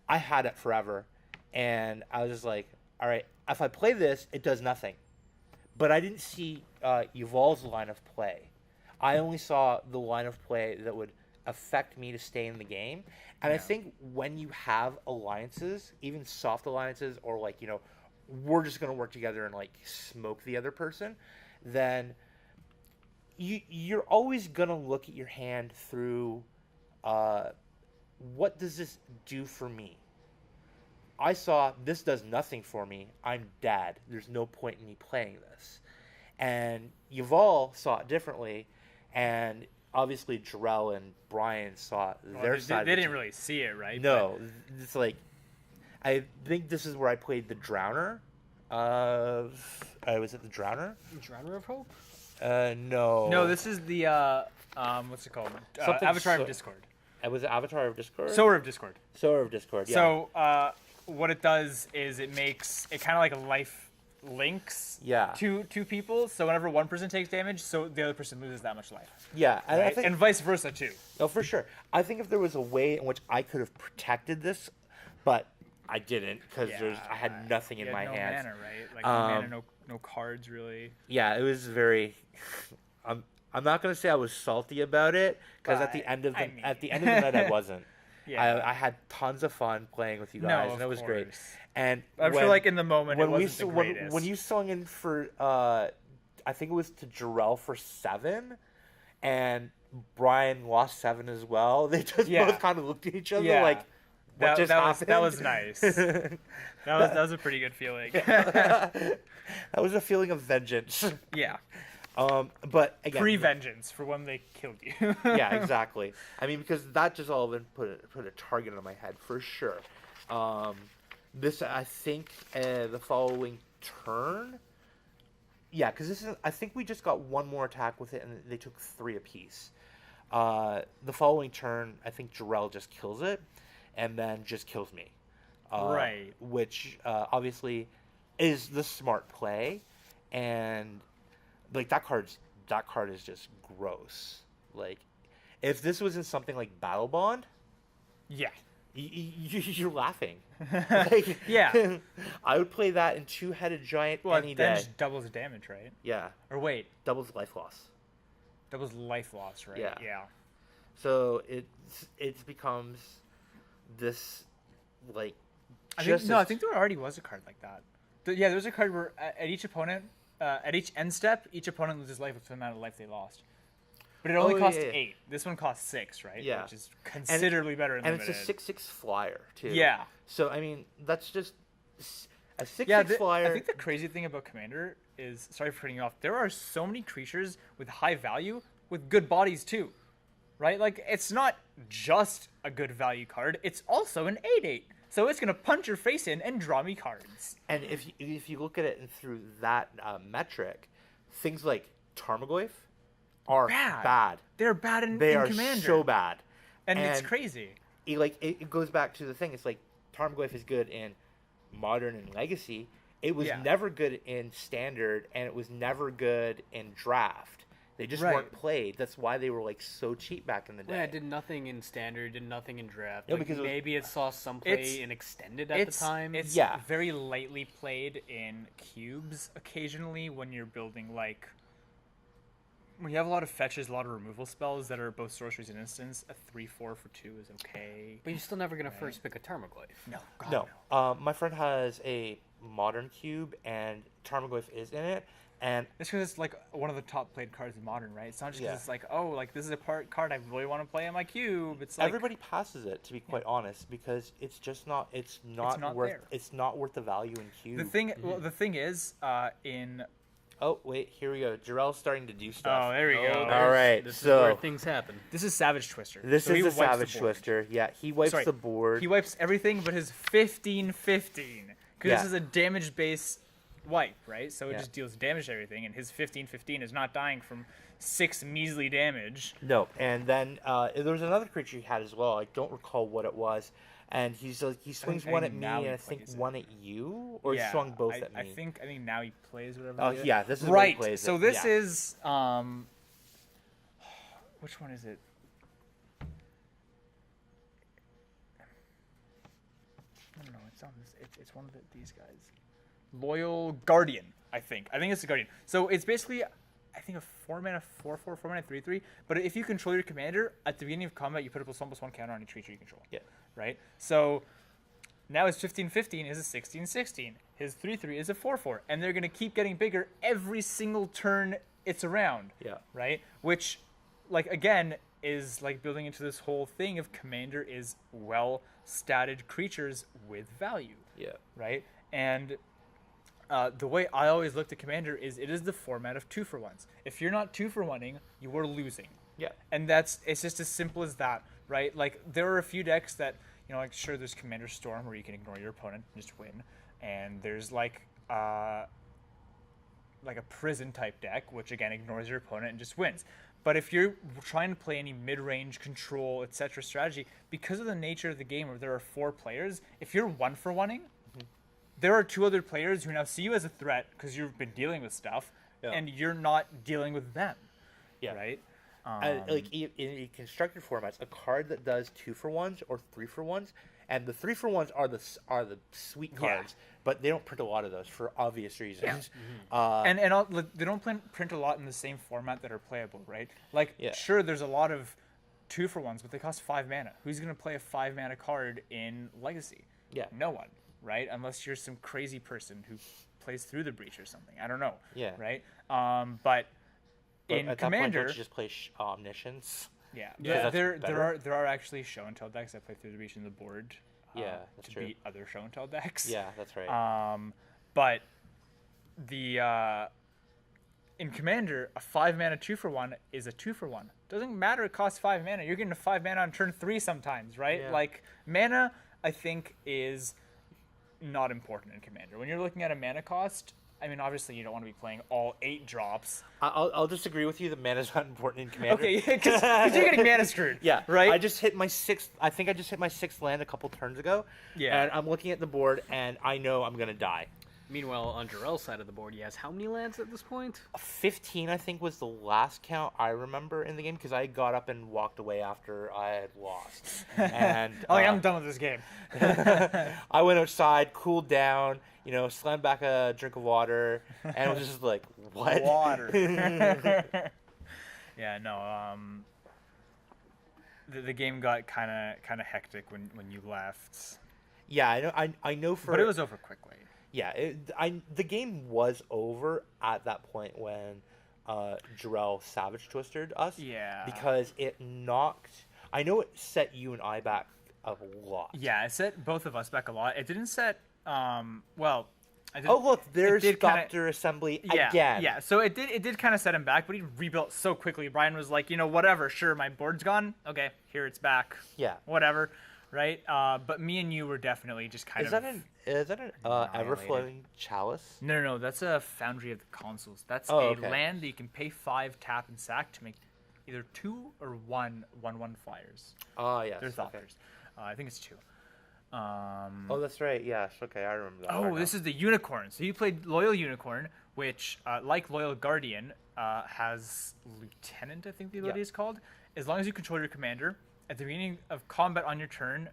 I had it forever, and I was just like, all right, if I play this, it does nothing. But I didn't see Yuval's line of play. I only saw the line of play that would affect me to stay in the game. And I think when you have alliances, even soft alliances, or like, we're just going to work together and like smoke the other person, then you're always going to look at your hand through what does this do for me? I saw this does nothing for me. I'm dead. There's no point in me playing this. And Yuval saw it differently, and obviously Jorel and Brian saw their side. They didn't really see it, right? No, it's like I think this is where I played the Drowner. Was it the Drowner? Drowner of Hope? No. No, this is the what's it called? Something Avatar so- of Discord. Was it Avatar of Discord? Sower of Discord. Sower of Discord. Yeah. So what it does is it kind of like life links Yeah. two people. So whenever one person takes damage, so the other person loses that much life. Yeah, and I Right? think And vice versa too. no, for sure. I think if there was a way in which I could have protected this, but I didn't because I had nothing in You my had no hands. mana, right? Like no mana, no cards really. Yeah, it was very. I'm not gonna say I was salty about it because at the But, end of the I mean- night I wasn't. Yeah. I had tons of fun playing with you No, guys, of and it was great. course. And I'm sure, like in the moment, it wasn't the greatest. when you sung in for I think it was to Jorel for 7, and Brian lost 7 as well. They just Yeah. both kind of looked at each other Yeah. like, "What just happened?" that was nice. that was a pretty good feeling. That was a feeling of vengeance. Yeah. But again, Pre-vengeance for when they killed you. yeah, exactly. I mean, because that just all of put a target on my head for sure. This I think the following turn. Yeah, because this is. I think we just got one more attack with it, and they took 3 apiece. The following turn, I think Jorel just kills it, and then just kills me. Right. Which obviously is the smart play, and like that card is just gross. Like, if this was in something like Battle Bond, Yeah. you're laughing. Like, Yeah. I would play that in Two-Headed Giant Well, any then day. just doubles damage, right? Yeah, Or wait, doubles life loss. doubles life loss, right? Yeah. Yeah. So it becomes this like. I just think, I as- think there already was a card like that. Yeah, there's a card where at each opponent, at each end step, each opponent loses life with the amount of life they lost. But it only Oh, costs yeah, yeah. 8. This one costs 6, right? Yeah. Which is considerably better than and it's limited. a 6/6 flyer too. Yeah. So I mean that's just a 6/6 Yeah, flyer. I think the crazy thing about Commander is, sorry for cutting you off, there are so many creatures with high value with good bodies too, right? Like, it's not just a good value card, it's also an 8/8. So it's going to punch your face in and draw me cards. And if you look at it through that metric, things like Tarmogoyf are bad. They're bad in They are Commander. so bad. And it's crazy. It goes back to the thing. It's like Tarmogoyf is good in Modern and Legacy. It was Yeah. never good in Standard, and it was never good in Draft. They just Right. weren't played. That's why they were like so cheap back in the day. Yeah, it did nothing in standard, did nothing in draft. No, Like, because it was- maybe it saw some play It's- in extended at the time. It's Yeah. very lightly played in cubes occasionally when you're building, like, when you have a lot of fetches, a lot of removal spells that are both sorceries and instants. A 3/4 for 2 is okay. But you're still never gonna first pick a Tarmogoyf. No, God, No, my friend has a Modern cube, and Tarmogoyf is in it, and It's because it's like one of the top played cards in Modern, right? It's not just because Yeah. it's like, oh, like this is a card I really want to play on my cube. It's like everybody passes it, to be quite honest, because it's just not. It's not, not worth. there. It's not worth the value in cube. the thing. Well, the thing is, in Oh wait, here we go. Jarrell's starting to do stuff. there we go. All right, This so- is where things happen. This is Savage Twister. This So he is the wipes Savage board. Twister. Yeah, he wipes Sorry, the board. He wipes everything but his 15/15. Because Yeah. this is a damage base wipe, right? So it Yeah. just deals damage to everything, and his 15/15 is not dying from 6 measly damage. No, and then there was another creature he had as well. I don't recall what it was. And he's like, he swings think one at maybe me, now he and I think plays it. one at you, or yeah, he swung both I, at me. I think now he plays whatever. Oh it is. yeah, this is right. What he plays So it. this Yeah. is which one is it? No, it's on this. It's one of these guys. Loyal Guardian, I think. I think it's the Guardian. So it's basically, I think, a 4-mana 4/4, 4-mana 3/3. But if you control your commander at the beginning of combat, you put a +1/+1 counter on each creature you control. Yeah. Right. So now his 15/15 is a 16/16. His 3/3 is a 4/4, and they're gonna keep getting bigger every single turn it's around. Yeah. Right. Which, like, again, is like building into this whole thing of commander is well statted creatures with value. Yeah. Right. And the way I always look at commander is it is the format of 2-for-1s. If you're not 2-for-1ing, you are losing. Yeah. And it's just as simple as that, right? Like, there are a few decks that, you know, like, sure, there's Commander Storm where you can ignore your opponent and just win. And there's, like, like a prison type deck, which again ignores your opponent and just wins. But if you're trying to play any mid-range control, etc. strategy, because of the nature of the game where there are 4 players, if you're 1-for-1ing, there are 2 other players who now see you as a threat because you've been dealing with stuff, and you're not dealing with them. Yeah. Right? Like in constructed formats, a card that does 2-for-1s or 3-for-1s, and the 3-for-1s are the sweet cards, but they don't print a lot of those for obvious reasons. And they don't print a lot in the same format that are playable, right? Like, sure, there's a lot of 2-for-1s, but they cost 5 mana. Who's going to play a 5 mana card in Legacy? Yeah. No one, right? Unless you're some crazy person who plays through the breach or something. I don't know. Yeah. Right? But in at Commander, that point, don't you just play Omniscience? Yeah, there are actually show and tell decks that play through the breach in the board. That's to true. beat other show and tell decks. Yeah, that's right. But the in Commander, a 5 mana 2-for-1 is a 2-for-1. Doesn't matter. It costs 5 mana. You're getting a 5 mana on turn 3 sometimes, right? Yeah. Like mana, I think is not important in Commander. When you're looking at a mana cost, I mean, obviously you don't want to be playing all 8 drops. I'll disagree with you. The mana's not important in Commander. Okay, because you're getting mana screwed. Yeah, right. I just hit my 6th. I think I just hit my 6th land a couple turns ago. Yeah. And I'm looking at the board, and I know I'm gonna die. Meanwhile, on Jorel's side of the board, he has how many lands at this point? 15, I think, was the last count I remember in the game because I got up and walked away after I had lost. And I'm done with this game. I went outside, cooled down, slammed back a drink of water, and was just like, what? Water. Yeah, no. The game got kind of hectic when you left. Yeah, I know for. But it was over quickly. Yeah, the game was over at that point when Jorel Savage Twisted us. Yeah. Because it knocked. I know it set you and I back a lot. Yeah, it set both of us back a lot. It didn't set. Well. Oh look, there's Sculptor kinda, Assembly again. Yeah, yeah. So it did kind of set him back, but he rebuilt so quickly. Brian was like, whatever, sure, my board's gone. Okay, here it's back. Yeah. Whatever, right? But me and you were definitely just kind of. Is that an Everflowing Chalice? No, that's a Foundry of the Consuls. That's land that you can pay 5, tap, and sack to make either 2 or 1/1 flyers. Oh yes. They're Thoughters. I think it's 2. Oh, that's right. Yes. Okay, I remember that. Oh, this is the Unicorn. So you played Loyal Unicorn, which, like Loyal Guardian, has Lieutenant, I think the ability is called. As long as you control your commander, at the beginning of combat on your turn,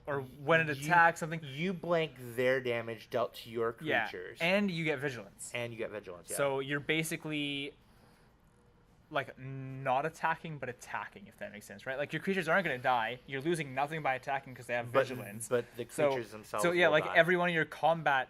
or when it attacks something, you blank their damage dealt to your creatures. Yeah, and you get Vigilance. Yeah. So you're basically like not attacking but attacking, if that makes sense, right? Like your creatures aren't going to die. You're losing nothing by attacking because they have Vigilance. But the creatures themselves. So yeah, will like die. every one of your combats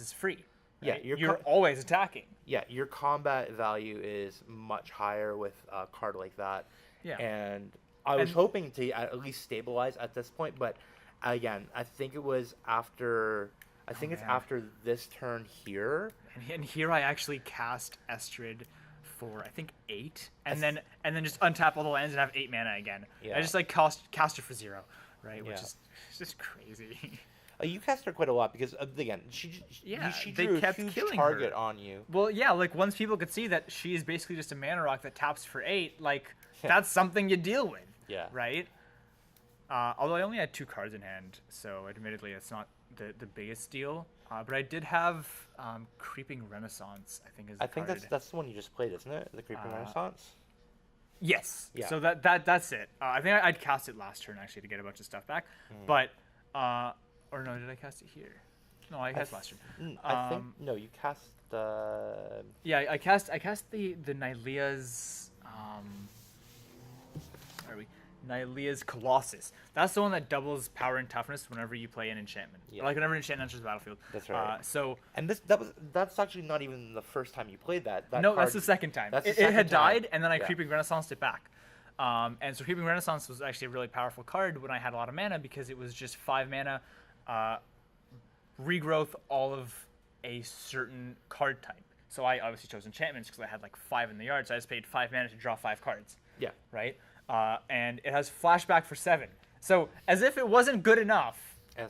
is free. Right? Yeah, you're always attacking. Yeah, your combat value is much higher with a card like that. Yeah. And I was hoping to at least stabilize at this point, but again, I think it was after. I think it's after this turn here. And here I actually cast Estrid for I think 8, and then just untap all the lands and have 8 mana again. Yeah. I just like cast her for 0, right? Which is just crazy. You cast her quite a lot because again, she they drew kept a huge killing target her. on you. Well, yeah, like once people could see that she is basically just a mana rock that taps for 8, like that's something you deal with. Yeah. Right. Although I only had 2 cards in hand, so admittedly it's not the biggest deal. But I did have Creeping Renaissance. I think is. I think that's the one you just played, isn't it? The Creeping Renaissance. Yes. Yeah. So that's it. I think I'd cast it last turn actually to get a bunch of stuff back. But or no, did I cast it here? No, I cast last turn. I think no, you cast. Yeah, I cast the Nylea's. Where are we? Nylea's Colossus. That's the one that doubles power and toughness whenever you play an enchantment. Yeah. Like whenever an enchantment enters the battlefield. That's right. And that's actually not even the first time you played that. No, that's the second time. It had died, and then I Creeping Renaissance it back. And so Creeping Renaissance was actually a really powerful card when I had a lot of mana because it was just 5 mana, regrowth all of a certain card type. So I obviously chose enchantments because I had like 5 in the yard, so I just paid 5 mana to draw 5 cards. Yeah. Right? And it has flashback for 7. So as if it wasn't good enough,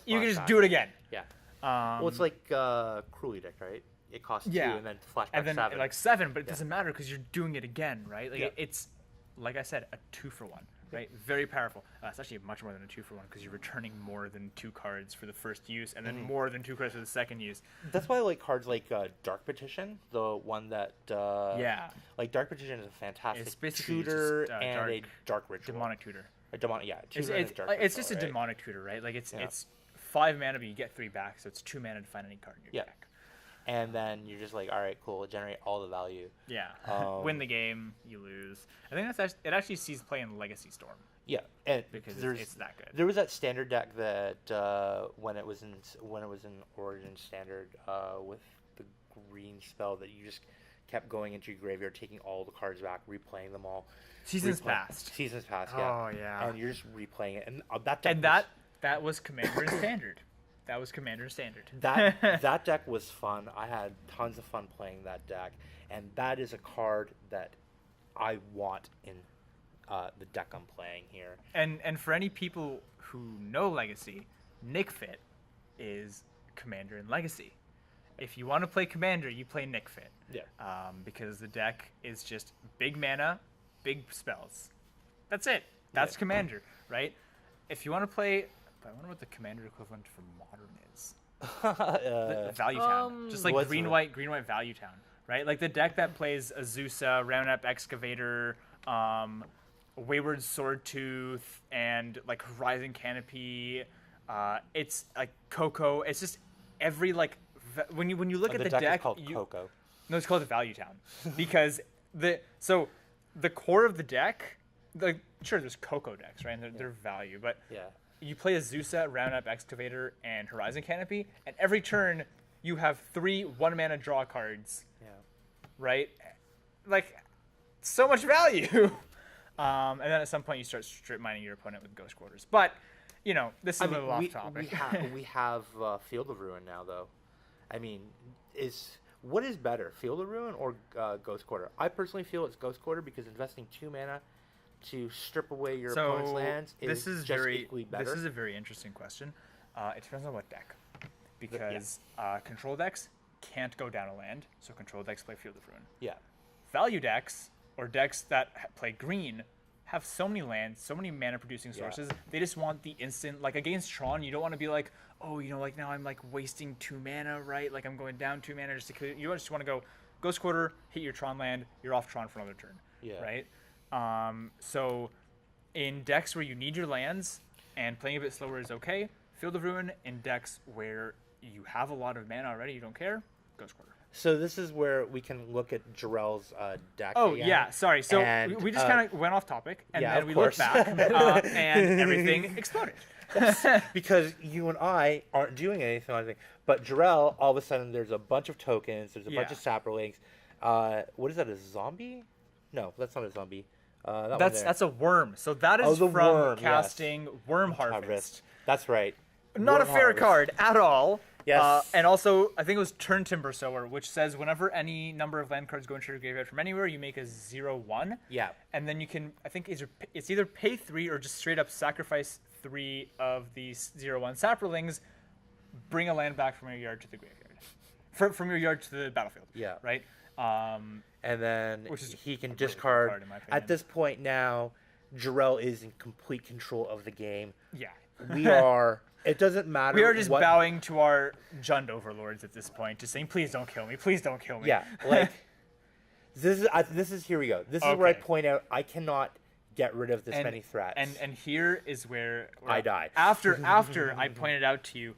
you can just do it again. Yeah. Well, it's like Cruel Edict, right? it costs Yeah. 2, and then flashback and then 7. like 7, but it Yeah. doesn't matter because you're doing it again, right? Like Yeah. it's like I said, a 2-for-1, right? Very powerful. It's actually much more than a 2-for-1 because you're returning more than 2 cards for the first use, and then more than 2 cards for the second use. That's why I like cards like Dark Petition, the one that Yeah. like Dark Petition is a fantastic It's basically tutor just, and a dark ritual. Demonic tutor. A demonic, yeah, It's, tutor and a dark it's ritual, just a right? demonic tutor, right? Like it's Yeah. it's 5 mana, but you get 3 back, so it's 2 mana to find any card in your Yeah. deck. And then you're just like, all right, cool, generate all the value. Yeah. Um, Win the game, you lose. I think it actually sees play in Legacy Storm Yeah, and because there's it's that good. there was that standard deck that when it was in Origin Standard with the green spell that you just kept going into your graveyard, taking all the cards back, replaying them all. Seasons Past. Seasons Past, yeah. Oh yeah. And you're just replaying it, and that deck And that was Commander and Standard. That was Commander and Standard. that deck was fun. I had tons of fun playing that deck, and that is a card that I want in the deck I'm playing here. And for any people who know Legacy, Nick Fit is Commander in Legacy. If you want to play Commander, you play Nick Fit. Yeah. Because the deck is just big mana, big spells. That's it. That's Yeah. Commander, right? If you want to play, I wonder what the Commander equivalent for Modern is. Value Town, just like what's green the- white Value Town, right? Like the deck that plays Azusa, Roundup Excavator, Wayward Swordtooth, and like Horizon Canopy. It's like Coco. It's just every like when you look at the deck deck, is called you, Coco. no, it's called the Value Town because the core of the deck, like sure, there's Coco decks, right? And they're value, but Yeah. you play Azusa, Roundup Excavator, and Horizon Canopy, and every turn you have 3 1-mana draw cards, Yeah. right? Like, so much value. And then at some point you start strip mining your opponent with Ghost Quarters. But, you know, this is a little off topic. We have Field of Ruin now, though. I mean, what is better, Field of Ruin or Ghost Quarter? I personally feel it's Ghost Quarter because investing 2 mana to strip away your opponent's lands is just equally better. This is a very interesting question. It depends on what deck. Because control decks can't go down a land, so control decks play Field of Ruin. Yeah. Value decks, or decks that play green, have so many lands, so many mana producing sources. They just want the instant, like against Tron, you don't want to be like, oh, you know, like now I'm like wasting 2 mana, right? Like I'm going down 2 mana just to kill. You just want to go Ghost Quarter, hit your Tron land, you're off Tron for another turn. Yeah. Right? So in decks where you need your lands and playing a bit slower is okay. Field of Ruin in decks where you have a lot of mana already, you don't care, Ghost Quarter. So this is where we can look at Jorel's deck. Oh again. yeah, sorry. So And, we just kind of went off topic, and yeah, then of we course. looked back, and everything exploded. Because you and I aren't doing anything on anything. But Jorel, all of a sudden, there's a bunch of tokens. There's a bunch Yeah. of saplings. What is that? A zombie? No, that's not a zombie. That's a worm. So that is the from worm, yes. casting Worm Harvest. Harvest. That's right. Not Worm a fair Harvest. card at all. Yes. And also, I think it was Turn Timber Sower, which says whenever any number of land cards go into your graveyard from anywhere, you make a 0/1. Yeah. And then you can, I think it's either pay 3 or just straight up sacrifice 3 of these 0/1 saplings, bring a land back from your yard to the graveyard. From your yard to the battlefield. Yeah. Right? And then Which is he can a really good discard. card, in my opinion. At this point now, Jorel is in complete control of the game. Yeah. We are. It doesn't matter. We are just what, bowing to our Jund overlords at this point, just saying, please don't kill me. Please don't kill me. Yeah, like this is here we go. This is where I Okay. point out I cannot get rid of this And- many threats. And here is where I die. After I pointed out to you,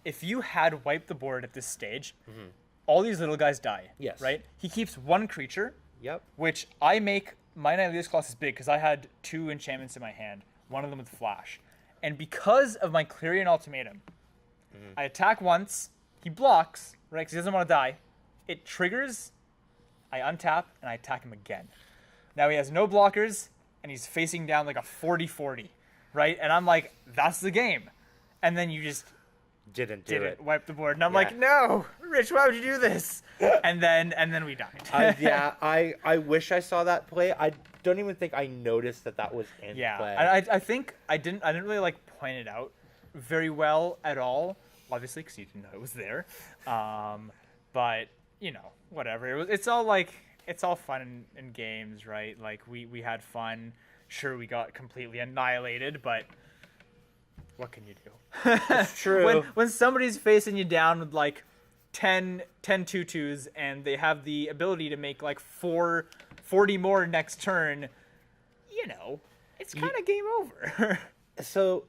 if you had wiped the board at this stage, Mm-hmm. all these little guys die. Yes. Right? He keeps 1 creature, Yep. which I make. My Nihilus Colossus is big because I had 2 enchantments in my hand, one of them with flash. And because of my Clarion Ultimatum, I attack once, he blocks, right, because he doesn't want to die. It triggers, I untap, and I attack him again. Now he has no blockers, and he's facing down like a 40-40, right? And I'm like, that's the game. And then you just Didn't do it. wipe the board. And I'm Yeah. like, no, Rich, why would you do this? and then we died. I wish I saw that play. I don't even think I noticed that was in Yeah, play. I think I didn't really like point it out very well at all. Obviously, because you didn't know it was there. But whatever. It's all fun in games, right? Like we had fun. Sure, we got completely annihilated, but what can you do? It's true. When somebody's facing you down with like 10 tutus and they have the ability to make like 40 more next turn, it's kind of game over. So,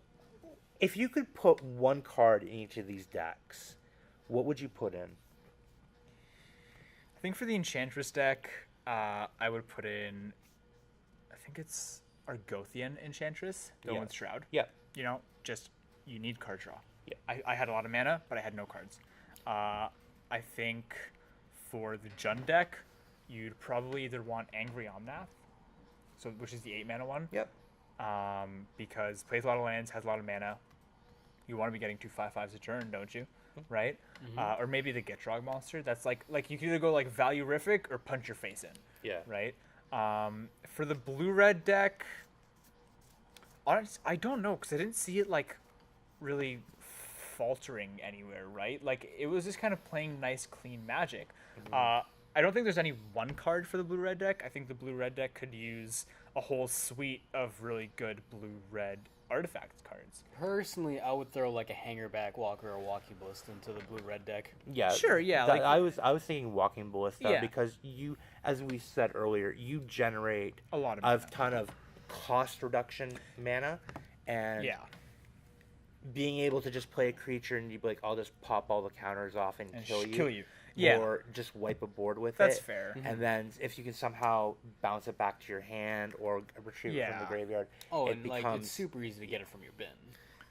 if you could put one card in each of these decks, what would you put in? I think for the Enchantress deck, I would put in, I think it's Argothian Enchantress, the one with Shroud. Yeah. You need card draw. Yeah. I had a lot of mana, but I had no cards. I think for the Jund deck, you'd probably either want Angry Omnath, which is the 8 mana one. Yep. Because plays a lot of lands, has a lot of mana. You want to be getting 2 5/5s a turn, don't you? Right? Or maybe the Gitrog monster. That's like you can either go like Value-rific or punch your face in. Yeah. Right? For the blue-red deck, honestly, I don't know, because I didn't see it like really faltering anywhere, right? Like it was just kind of playing nice, clean Magic. I don't think there's any one card for the blue-red deck. I think the blue-red deck could use a whole suite of really good blue-red artifact cards. Personally, I would throw like a Hangerback Walker or Walking Ballista into the blue-red deck. Yeah. Sure, yeah. I was thinking Walking Ballista Yeah. because you, as we said earlier, you generate A lot of a mana. ton of cost reduction mana, and Yeah. being able to just play a creature and you'd be like, I'll just pop all the counters off and kill you. Yeah. Or just wipe a board with That's it. fair. And then if you can somehow bounce it back to your hand or retrieve it from Yeah. the graveyard, Oh, it and becomes like it's super easy to get it from your bin.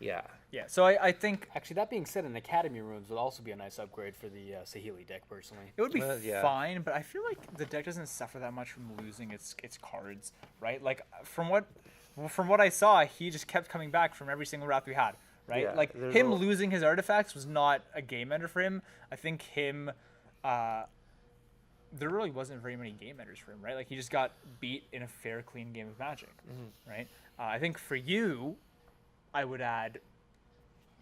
yeah. Yeah. So I think Actually, that being said, an Academy Runes would also be a nice upgrade for the Sahili deck, personally. it would be Yeah. fine, but I feel like the deck doesn't suffer that much from losing its cards, right? Like from what I saw, he just kept coming back from every single wrath we had, right? Yeah, like there's him a- losing his artifacts was not a game ender for him. I think there really wasn't very many game enders for him, right? Like he just got beat in a fair, clean game of Magic, right? I think for you, I would add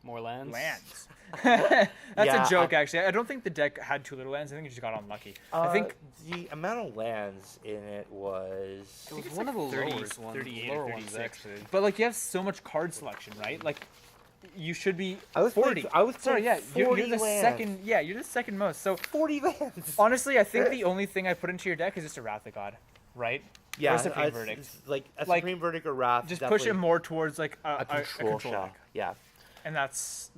More lands? lands. That's Yeah, a joke, actually. I don't think the deck had too little lands. I think it just got unlucky. I think the amount of lands in it was It was it's one like of the 30, lowest ones. 38 lower or ones, 36. actually. But like you have so much card selection, right? Like you should be I was 40. playing- I was sorry, playing yeah. You're 40 the lands. second. Yeah, you're the second most. So 40 lands. honestly, I think the only thing I put into your deck is just a Wrath of God, right? Yeah, Or a Supreme it's- Verdict. it's like a Like, Supreme Verdict or Wrath. Just push it definitely more towards like a control shell. deck. Yeah. And that's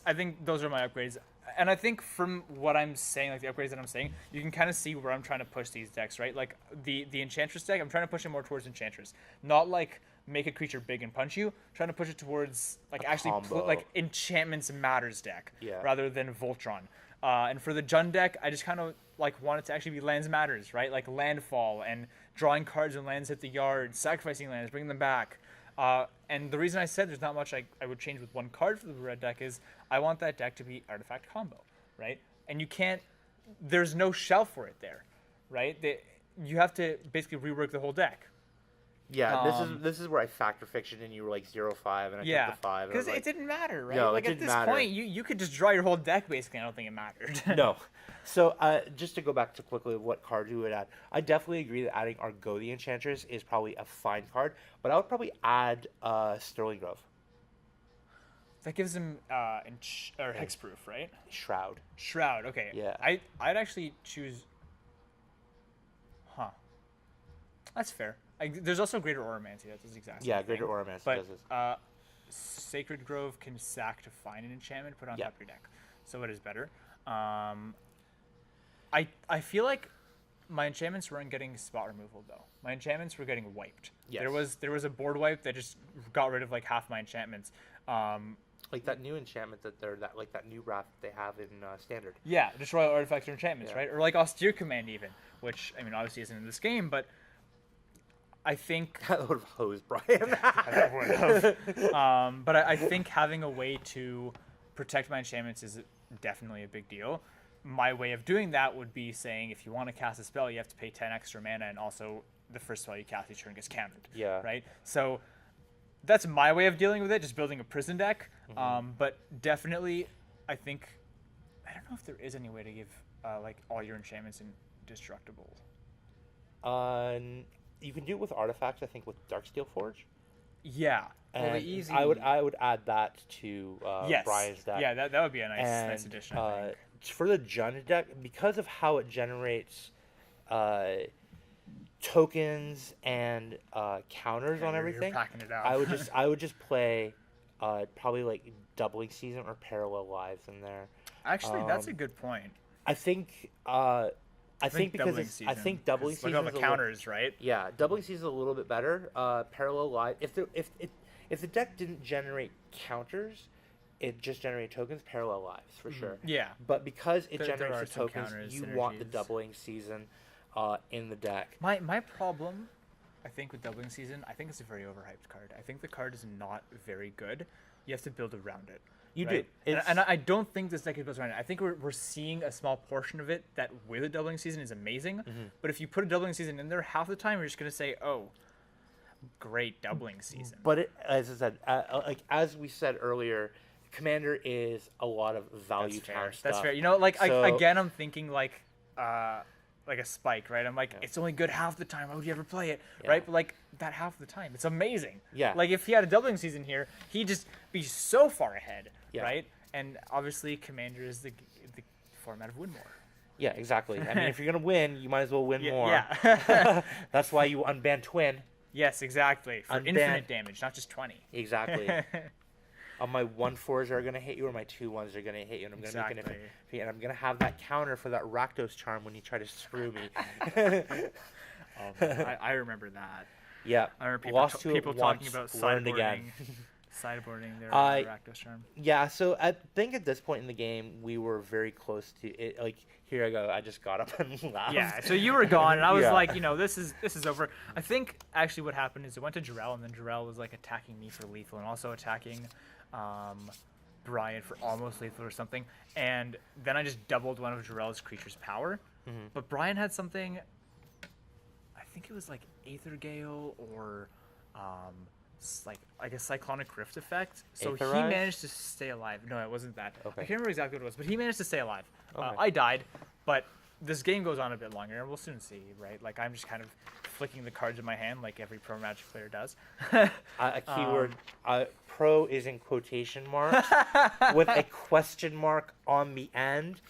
I think those are my upgrades. And I think from what I'm saying, like the upgrades that I'm saying, you can kind of see where I'm trying to push these decks, right? Like the Enchantress deck, I'm trying to push it more towards Enchantress, not like make a creature big and punch you. I'm trying to push it towards like A actually combo. like Enchantments Matters deck, Yeah. rather than Voltron. And for the Jund deck, I just kind of like want it to actually be Lands Matters, right? Like Landfall and drawing cards when lands hit the yard, sacrificing lands, bringing them back. And the reason I said there's not much I would change with one card for the red deck is I want that deck to be artifact combo, right? And you can't, there's no shelf for it there, right? You have to basically rework the whole deck. Yeah, this is where I factor fiction and you were like 0-5 and I Yeah, took the 5. and I because was like, it didn't matter, right? No, it like at didn't this matter. point, you could just draw your whole deck basically. I don't think it mattered. No. So just to go back to quickly what card you would add, I definitely agree that adding Argo the Enchantress is probably a fine card, but I would probably add Sterling Grove, That gives him hexproof, right? Shroud. Shroud. Okay. Yeah. I'd actually choose. Huh. That's fair. There's also Greater Oromancy that does the exact same Yeah, thing. Greater Oromancy But does this. Sacred Grove can sack to find an enchantment, put on Yeah. top of your deck, so it is better. I feel like my enchantments weren't getting spot removal though. My enchantments were getting wiped. Yes. There was a board wipe that just got rid of like half my enchantments. Like that new enchantment that new wrath that they have in Standard. Yeah, destroy all artifacts or enchantments, Yeah. right? Or like Austere Command even, which I mean obviously isn't in this game, but I think That would have hosed Brian. but I think having a way to protect my enchantments is definitely a big deal. My way of doing that would be saying if you want to cast a spell, you have to pay 10 extra mana, and also the first spell you cast each turn gets countered. Yeah. Right? So that's my way of dealing with it, just building a prison deck. But definitely, I think, I don't know if there is any way to give like all your enchantments indestructible? You can do it with artifacts. I think with Darksteel Forge. Yeah. And Well, the easy- I would add that to Yes. Brian's deck. Yeah, that would be a nice and nice addition. I think. for the Jund deck, because of how it generates tokens and counters on You're everything, packing it out. I would just play probably like Doubling Season or Parallel Lives in there. Actually, that's a good point. I think because Doubling it's, I Season, think Doubling 'cause Season look at all is the a little- counters, right? Yeah, Doubling Season is a little bit better. Parallel Live, if the deck didn't generate counters, it just generated tokens. Parallel Lives for sure. Yeah. But because it There are generates the some tokens, counters, you want the synergies. Doubling Season in the deck. My problem, I think, with Doubling Season, I think it's a very overhyped card. I think the card is not very good. You have to build around it. You right? do. And I don't think this deck is built around it. I think we're seeing a small portion of it that with a Doubling Season is amazing. But if you put a Doubling Season in there, half the time you're just going to say, oh, great Doubling Season. But as I said, like as we said earlier, Commander is a lot of value That's town fair. stuff. That's fair. You know, like So- again, I'm thinking like a spike, right? I'm like, it's only good half the time. Why would you ever play it, Yeah. right? But like that half the time, it's amazing. Yeah. Like if he had a Doubling Season here, he'd just be so far ahead, Yeah. right? And obviously, Commander is the format of win more. Yeah, exactly. I mean, if you're gonna win, you might as well win more. Yeah. That's why you unban Twin. Yes, exactly. For Unban- infinite damage, not just 20. Exactly. My 1/4s are gonna hit you, or my 2/1s are gonna hit you, and I'm gonna make an Exactly. and I'm gonna have that counter for that Rakdos charm when you try to screw me. Oh, man, I remember that. Yeah. I remember Lost to it people talking about once, learned again. sideboarding their I- Rakdos charm. Yeah, so I think at this point in the game, we were very close to it. Like, here I go. I just got up and laughed. Yeah, so you were gone, and I was Yeah. like, this is over. I think actually what happened is it went to Jorel, and then Jorel was like attacking me for lethal, and also attacking Brian for almost lethal or something. And then I just doubled one of Jorel's creatures' power. But Brian had something. I think it was like Aether Gale or like a Cyclonic Rift effect. So Aether he Rise? managed to stay alive. No, it wasn't that. Okay. I can't remember exactly what it was, but he managed to stay alive. Okay. I died, but this game goes on a bit longer, and we'll soon see, right? Like, I'm just kind of flicking the cards in my hand like every pro Magic player does. A keyword. Pro is in quotation marks with a question mark on the end.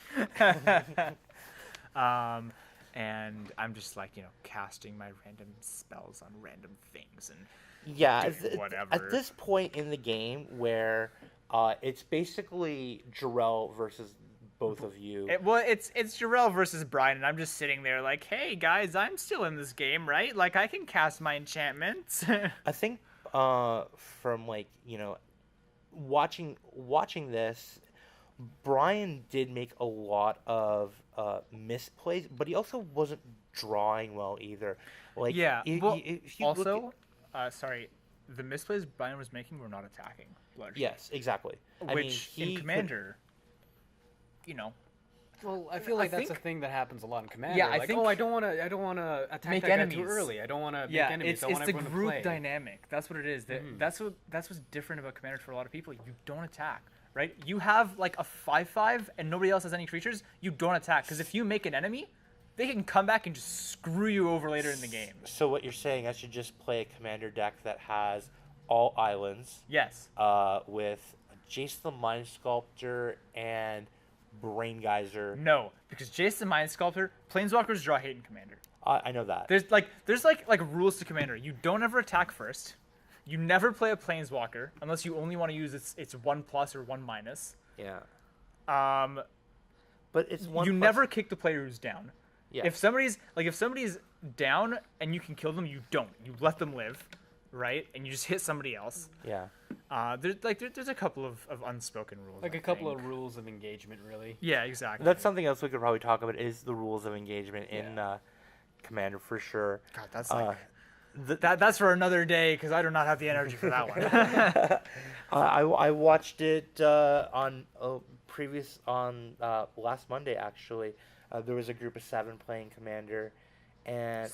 And I'm just like, casting my random spells on random things, and Yeah, whatever. at this point in the game where it's basically Jorel versus both of you. it's Jorel versus Brian, and I'm just sitting there like, hey guys, I'm still in this game, right? Like I can cast my enchantments. I think from watching this, Brian did make a lot of misplays, but he also wasn't drawing well either. Like Yeah. Well, if you look also, sorry, the misplays Brian was making were not attacking. Largely. yes, exactly. I mean, Which he in could- Commander, Well, I feel like that's a think- thing that happens a lot in Commander. Yeah, I like, think- I don't want to attack Make that guy enemies. too early. I don't want to make yeah, enemies. I it's want the everyone to group play. dynamic. That's what it is. That's what's different about Commander for a lot of people. You don't attack, right? You have like a 5/5, and nobody else has any creatures. You don't attack because if you make an enemy, they can come back and just screw you over later in the game. So what you're saying, I should just play a commander deck that has all islands, Yes. with Jace the Mind Sculptor and Brain Geyser. No, because Jason Mind Sculptor, Planeswalkers draw hate in Commander. I know that. There's rules to Commander. You don't ever attack first. You never play a Planeswalker unless you only want to use its 1+ or 1-. Yeah, Um, but it's one. you plus- never kick the player who's down. Yeah. If somebody's down and you can kill them, you don't. You let them live, right? And you just hit somebody else. Yeah. There's a couple of unspoken rules. Like I a couple think. of rules of engagement, really. Yeah, exactly. That's something else we could probably talk about is the rules of engagement in Commander for sure. God, that's Uh, like that's for another day because I do not have the energy for that one. I watched it on last Monday actually. There was a group of 7 playing Commander, and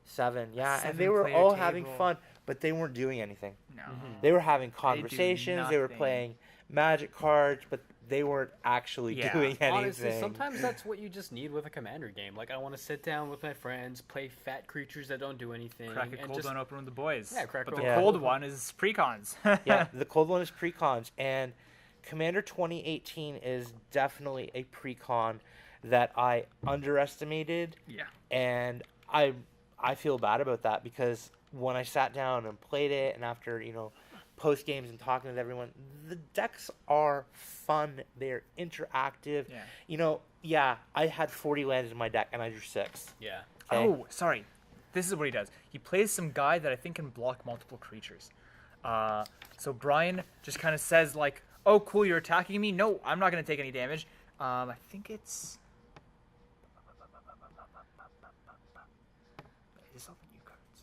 7, yeah, and they were 7-player all having table. fun, but they weren't doing anything. No. They were having conversations. They were nothing. playing Magic cards, but they weren't actually doing anything. Honestly, sometimes that's what you just need with a commander game. Like, I want to sit down with my friends, play fat creatures that don't do anything. Crack a and cold just, one open with the boys. Yeah, crack But a the Yeah. cold one is precons. Yeah, the cold one is precons, and Commander 2018 is definitely a precon that I underestimated, Yeah. and I feel bad about that because when I sat down and played it, and after post games and talking with everyone, the decks are fun. They're interactive. Yeah. Yeah, I had 40 lands in my deck, and I drew 6. Yeah. Okay? Oh, sorry. This is what he does. He plays some guy that I think can block multiple creatures. So Brian just kind of says like, "Oh, cool, you're attacking me. No, I'm not going to take any damage." I think it's. Is this all the new cards?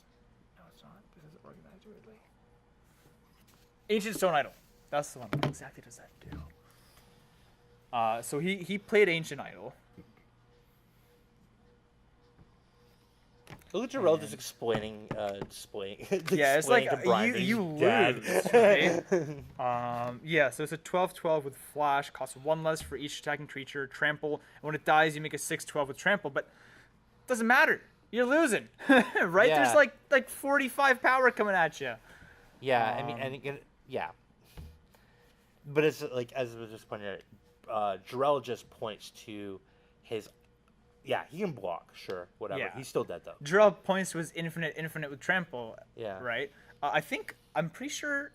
No, it's not. This is organized weirdly. Ancient Stone Idol. That's the one. What exactly does that do? So he played Ancient Idol. Look at Jorel just explaining, displaying. Yeah, it's like to Brian that you he's dead. lose, right? Yeah, so it's a 12/12 with flash, costs 1 less for each attacking creature, trample, and when it dies, you make a 6/12 with trample, but it doesn't matter. You're losing, right? Yeah. There's like 45 power coming at you. Yeah, I mean, and again, yeah. But it's like, as was just pointed out, Jorel just points to his. Yeah, he can block, sure, whatever. Yeah. He's still dead though. Jorel points to his infinite with trample. Yeah. Right? I'm pretty sure,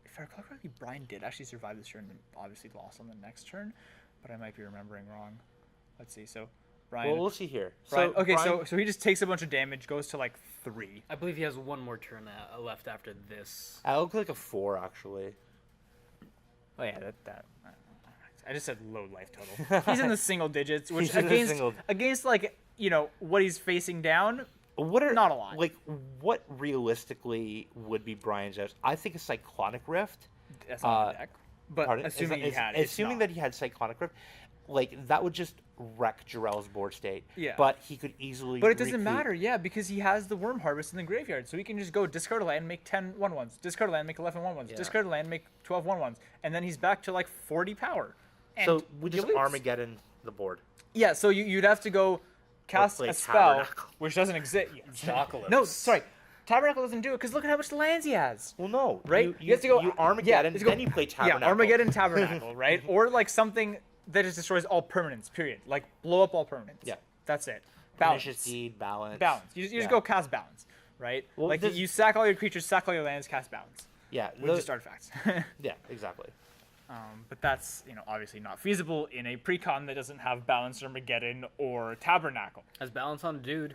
if I recall correctly, Brian did actually survive this turn and obviously lost on the next turn, but I might be remembering wrong. Let's see. So, Brian. Well, we'll see here. Brian, okay, Brian, so he just takes a bunch of damage, goes to like 3. I believe he has one more turn left after this. I look like a 4 actually. Oh yeah, that. I just said low life total. He's in the single digits, which He's in the against single- against like what he's facing down. What are Not a lot. Like, what realistically would be Brian's edge? I think a Cyclonic Rift. That's not the deck. But Pardon? assuming Is- he had it, assuming that he had Cyclonic Rift, like that would just wreck Jorel's board state. Yeah. But he could easily. But it doesn't recoup- matter, yeah, because he has the Worm Harvest in the graveyard, so he can just go discard a land, make 10 1/1s, discard a land, make 11 1/1s, Yeah. discard a land, make 12 1/1s, and then he's back to like 40 power. And So we you just lose. Armageddon the board. Yeah, so you'd have to go cast play a spell, Tabernacle. which doesn't exist yet. Apocalypse. No, sorry. Tabernacle doesn't do it because look at how much lands he has. Well, no, Right? You have to go Armageddon, you have to then you play Tabernacle. Yeah, Armageddon Tabernacle, right? Or like something that just destroys all permanents. Period. Like blow up all permanents. Yeah. That's it. Balance. Pernicious Deed, balance. Balance. You just Yeah. go cast balance, right? Well, like this- you sack all your creatures, sack all your lands, cast balance Yeah, with those- just artifacts. yeah, exactly. But that's obviously not feasible in a precon that doesn't have balance, Armageddon, or Tabernacle. Has balance on dude.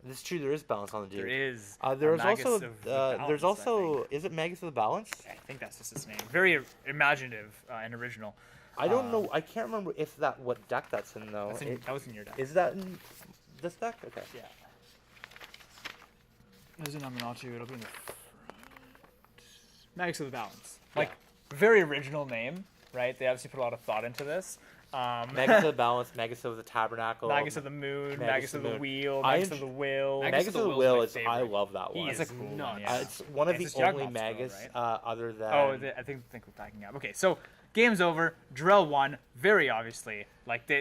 It's true. There is balance on the dude. There is. There's a Magus also. of the Balance, There's I also. think. Is it Magus of the Balance? I think that's just his name. Very imaginative and original. I don't know. I can't remember if what deck that's in though. That was in your deck. Is that in this deck? Okay. Yeah. There's a Naminatu. It'll be in the front. Magus of the Balance. Like, very original name, right? They obviously put a lot of thought into this. Magus of the Balance, Magus of the Tabernacle, Magus of the Moon, Magus of the Moon. Wheel, I Magus of the Will. Magus Magus of of the the Will Will is is. my I favorite. love that He one. is a cool one, nuts. yeah. It's one of It's the his only Juggernaut spell, Magus right? other than. I think we're backing up. Okay, so game's over. Drell won, very obviously. Like,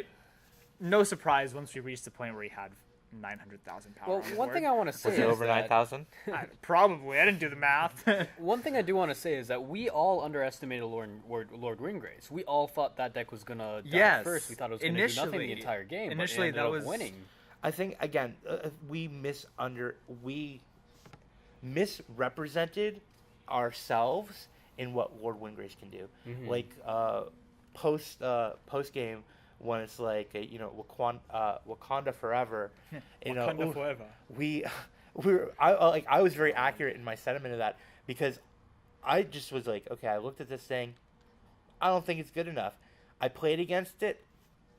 no surprise once we reached the point where he had 900,000 power. Well, on the one board. thing I want to say Was it is over that 9,000? Probably. I didn't do the math. one thing I do want to say is that we all underestimated Lord Windgrace. We all thought that deck was gonna die Yes. first. We thought it was gonna do nothing the Initially- entire game. initially but it that ended up was- winning. I think again we misrepresented ourselves in what Lord Windgrace can do. Mm-hmm. Like post game when it's like Wakanda forever. Wakanda forever. I was very accurate in my sentiment of that because I just was like, okay, I looked at this thing, I don't think it's good enough. I played against it.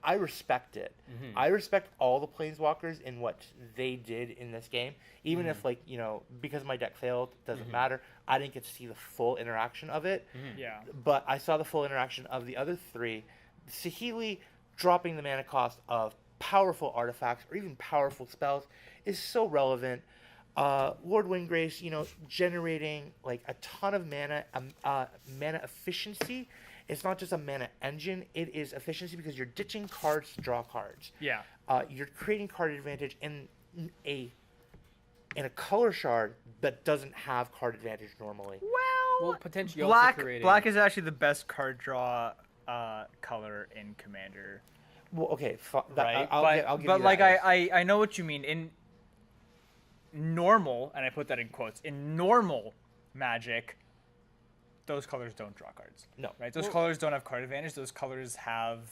I respect it. Mm-hmm. I respect all the planeswalkers in what they did in this game, even Mm-hmm. if because my deck failed, doesn't matter. I didn't get to see the full interaction of it, Yeah. but I saw the full interaction of the other three. Saheeli dropping the mana cost of powerful artifacts or even powerful spells is so relevant. Lord Windgrace, generating like a ton of mana, mana efficiency it's not just a mana engine, it is efficiency because you're ditching cards to draw cards. Yeah. You're creating card advantage in a color shard that doesn't have card advantage normally. Well, potentially Black also creating... black is actually the best card draw color in Commander. Well, okay, Right? I'll give but you like that. I know what you mean. In normal, and I put that in quotes, in normal Magic, those colors don't draw cards. No. Right? Those Well- colors don't have card advantage. Those colors have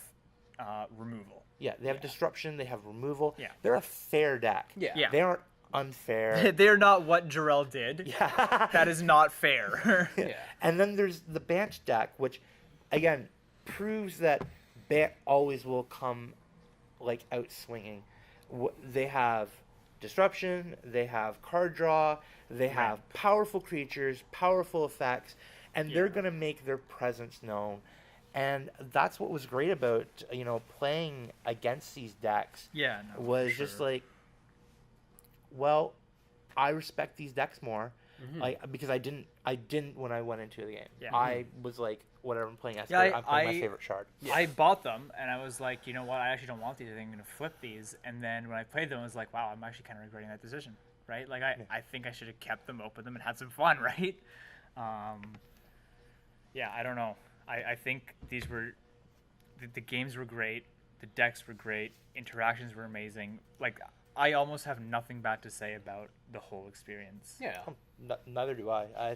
removal. Yeah, they have disruption, they have removal. Yeah. They're a fair deck. Yeah. They aren't unfair. They're not what Jorel did. Yeah. That is not fair. Yeah. And then there's the Bant deck, which, again, proves that Bant always will come, like, out swinging. They have disruption, they have card draw, they have powerful creatures, powerful effects, and they're going to make their presence known. And that's what was great about, playing against these decks. Yeah, no, was for just sure. like, well, I respect these decks more, because I didn't when I went into the game. Yeah. I was like, whatever, I'm playing Esper. Yeah, I'm playing my favorite shard. I bought them, and I was like, you know what? I actually don't want these. I think I'm going to flip these. And then when I played them, I was like, wow, I'm actually kind of regretting that decision, right? Like, I think I should have kept them, opened them, and had some fun, right? Yeah, I don't know. I think these were... The games were great. The decks were great. Interactions were amazing. Like, I almost have nothing bad to say about the whole experience. Yeah. Neither do I.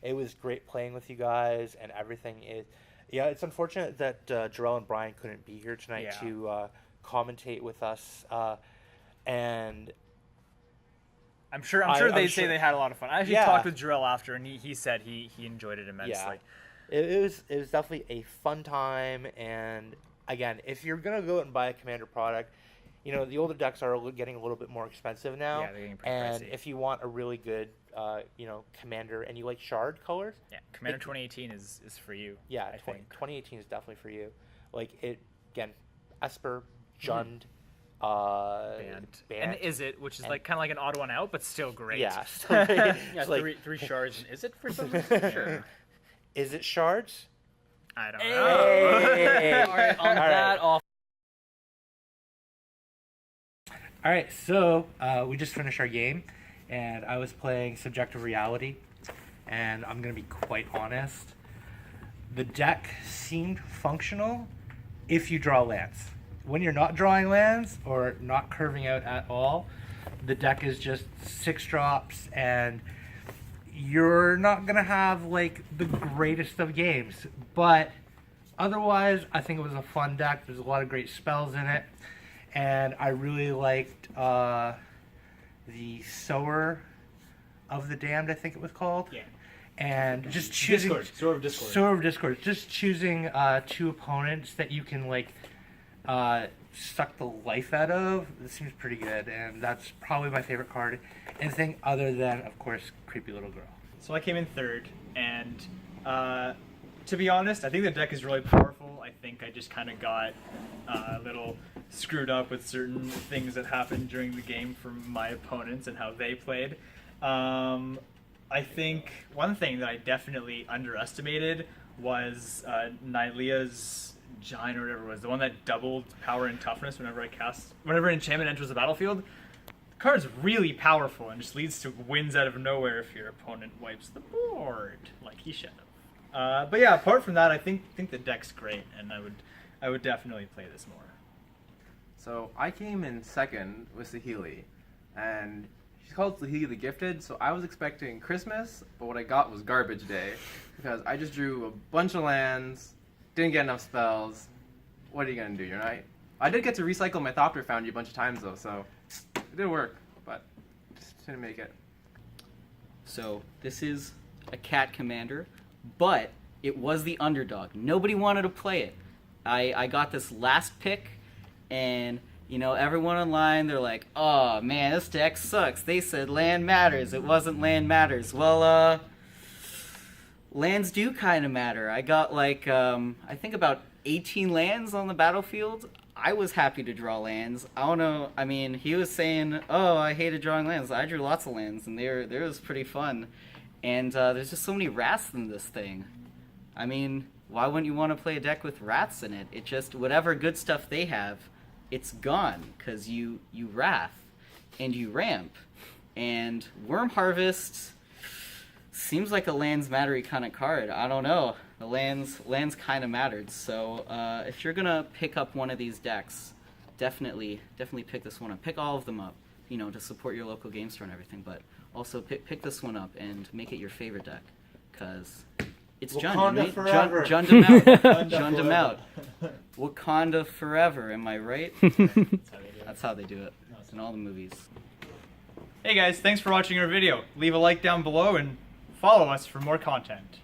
It was great playing with you guys, and everything is... Yeah, it's unfortunate that Jorel and Brian couldn't be here tonight to commentate with us. And I'm sure they I'm say sure- they had a lot of fun. I actually Yeah. talked with Jorel after, and he said he enjoyed it immensely. yeah, it was definitely a fun time. And again, if you're gonna go out and buy a Commander product, the older decks are getting a little bit more expensive now. Yeah, they're getting pretty and pricey. if you want a really good, Commander, and you like shard colors, Yeah, Commander 2018 is for you. yeah, I think. 2018 is definitely for you. Like it again, Esper, Jund, Band. And Bant. Is It, which is and- like kind of like an odd one out, but still great. Yeah, Yeah, it's like, three shards. And is it for some reason? Sure. is it shards? I don't Hey! know. All right, on All right. that off. All right, so we just finished our game, and I was playing Subjective Reality, and I'm going to be quite honest. The deck seemed functional if you draw lands. When you're not drawing lands or not curving out at all, the deck is just 6 drops, and you're not going to have, like, the greatest of games. But otherwise, I think it was a fun deck. There's a lot of great spells in it. And I really liked the Sower of the Damned, I think it was called. Yeah. And just choosing... Sword of Discord. Sower of Discord. Just choosing 2 opponents that you can, like, suck the life out of. This seems pretty good, and that's probably my favorite card. Anything other than, of course, Creepy Little Girl. So I came in third, and to be honest, I think the deck is really powerful. I think I just kind of got a little screwed up with certain things that happened during the game from my opponents and how they played. I think one thing that I definitely underestimated was Nylea's Giant or whatever it was, the one that doubled power and toughness whenever enchantment enters the battlefield. The card's really powerful and just leads to wins out of nowhere if your opponent wipes the board like he should have. But yeah, apart from that, I think the deck's great, and I would definitely play this more. So I came in second with Saheeli, and she's called Saheeli the Gifted, so I was expecting Christmas, but what I got was Garbage Day, because I just drew a bunch of lands, didn't get enough spells. What are you gonna do? You're not. I did get to recycle my Thopter Foundry a bunch of times though, so it did work, but just didn't make it. So this is a cat commander, but it was the underdog. Nobody wanted to play it. I got this last pick, and everyone online, they're like, oh man, this deck sucks. They said land matters. It wasn't land matters. Well, lands do kind of matter. I got like, I think about 18 lands on the battlefield. I was happy to draw lands. I don't know. I mean, he was saying, oh, I hated drawing lands. I drew lots of lands, and they was pretty fun. And there's just so many wraths in this thing. I mean, why wouldn't you want to play a deck with rats in it? It just, whatever good stuff they have, it's gone, because you Wrath, and you Ramp, and Worm Harvest seems like a lands mattery kind of card. I don't know. The lands kind of mattered. So if you're gonna pick up one of these decks, definitely pick this one up. Pick all of them up, you know, to support your local game store and everything. But also pick this one up and make it your favorite deck, because it's Jund. Wakanda forever. Jund out. Jund him out. Wakanda forever. Am I right? That's how they do it. It's in all the movies. Hey guys, thanks for watching our video. Leave a like down below and follow us for more content.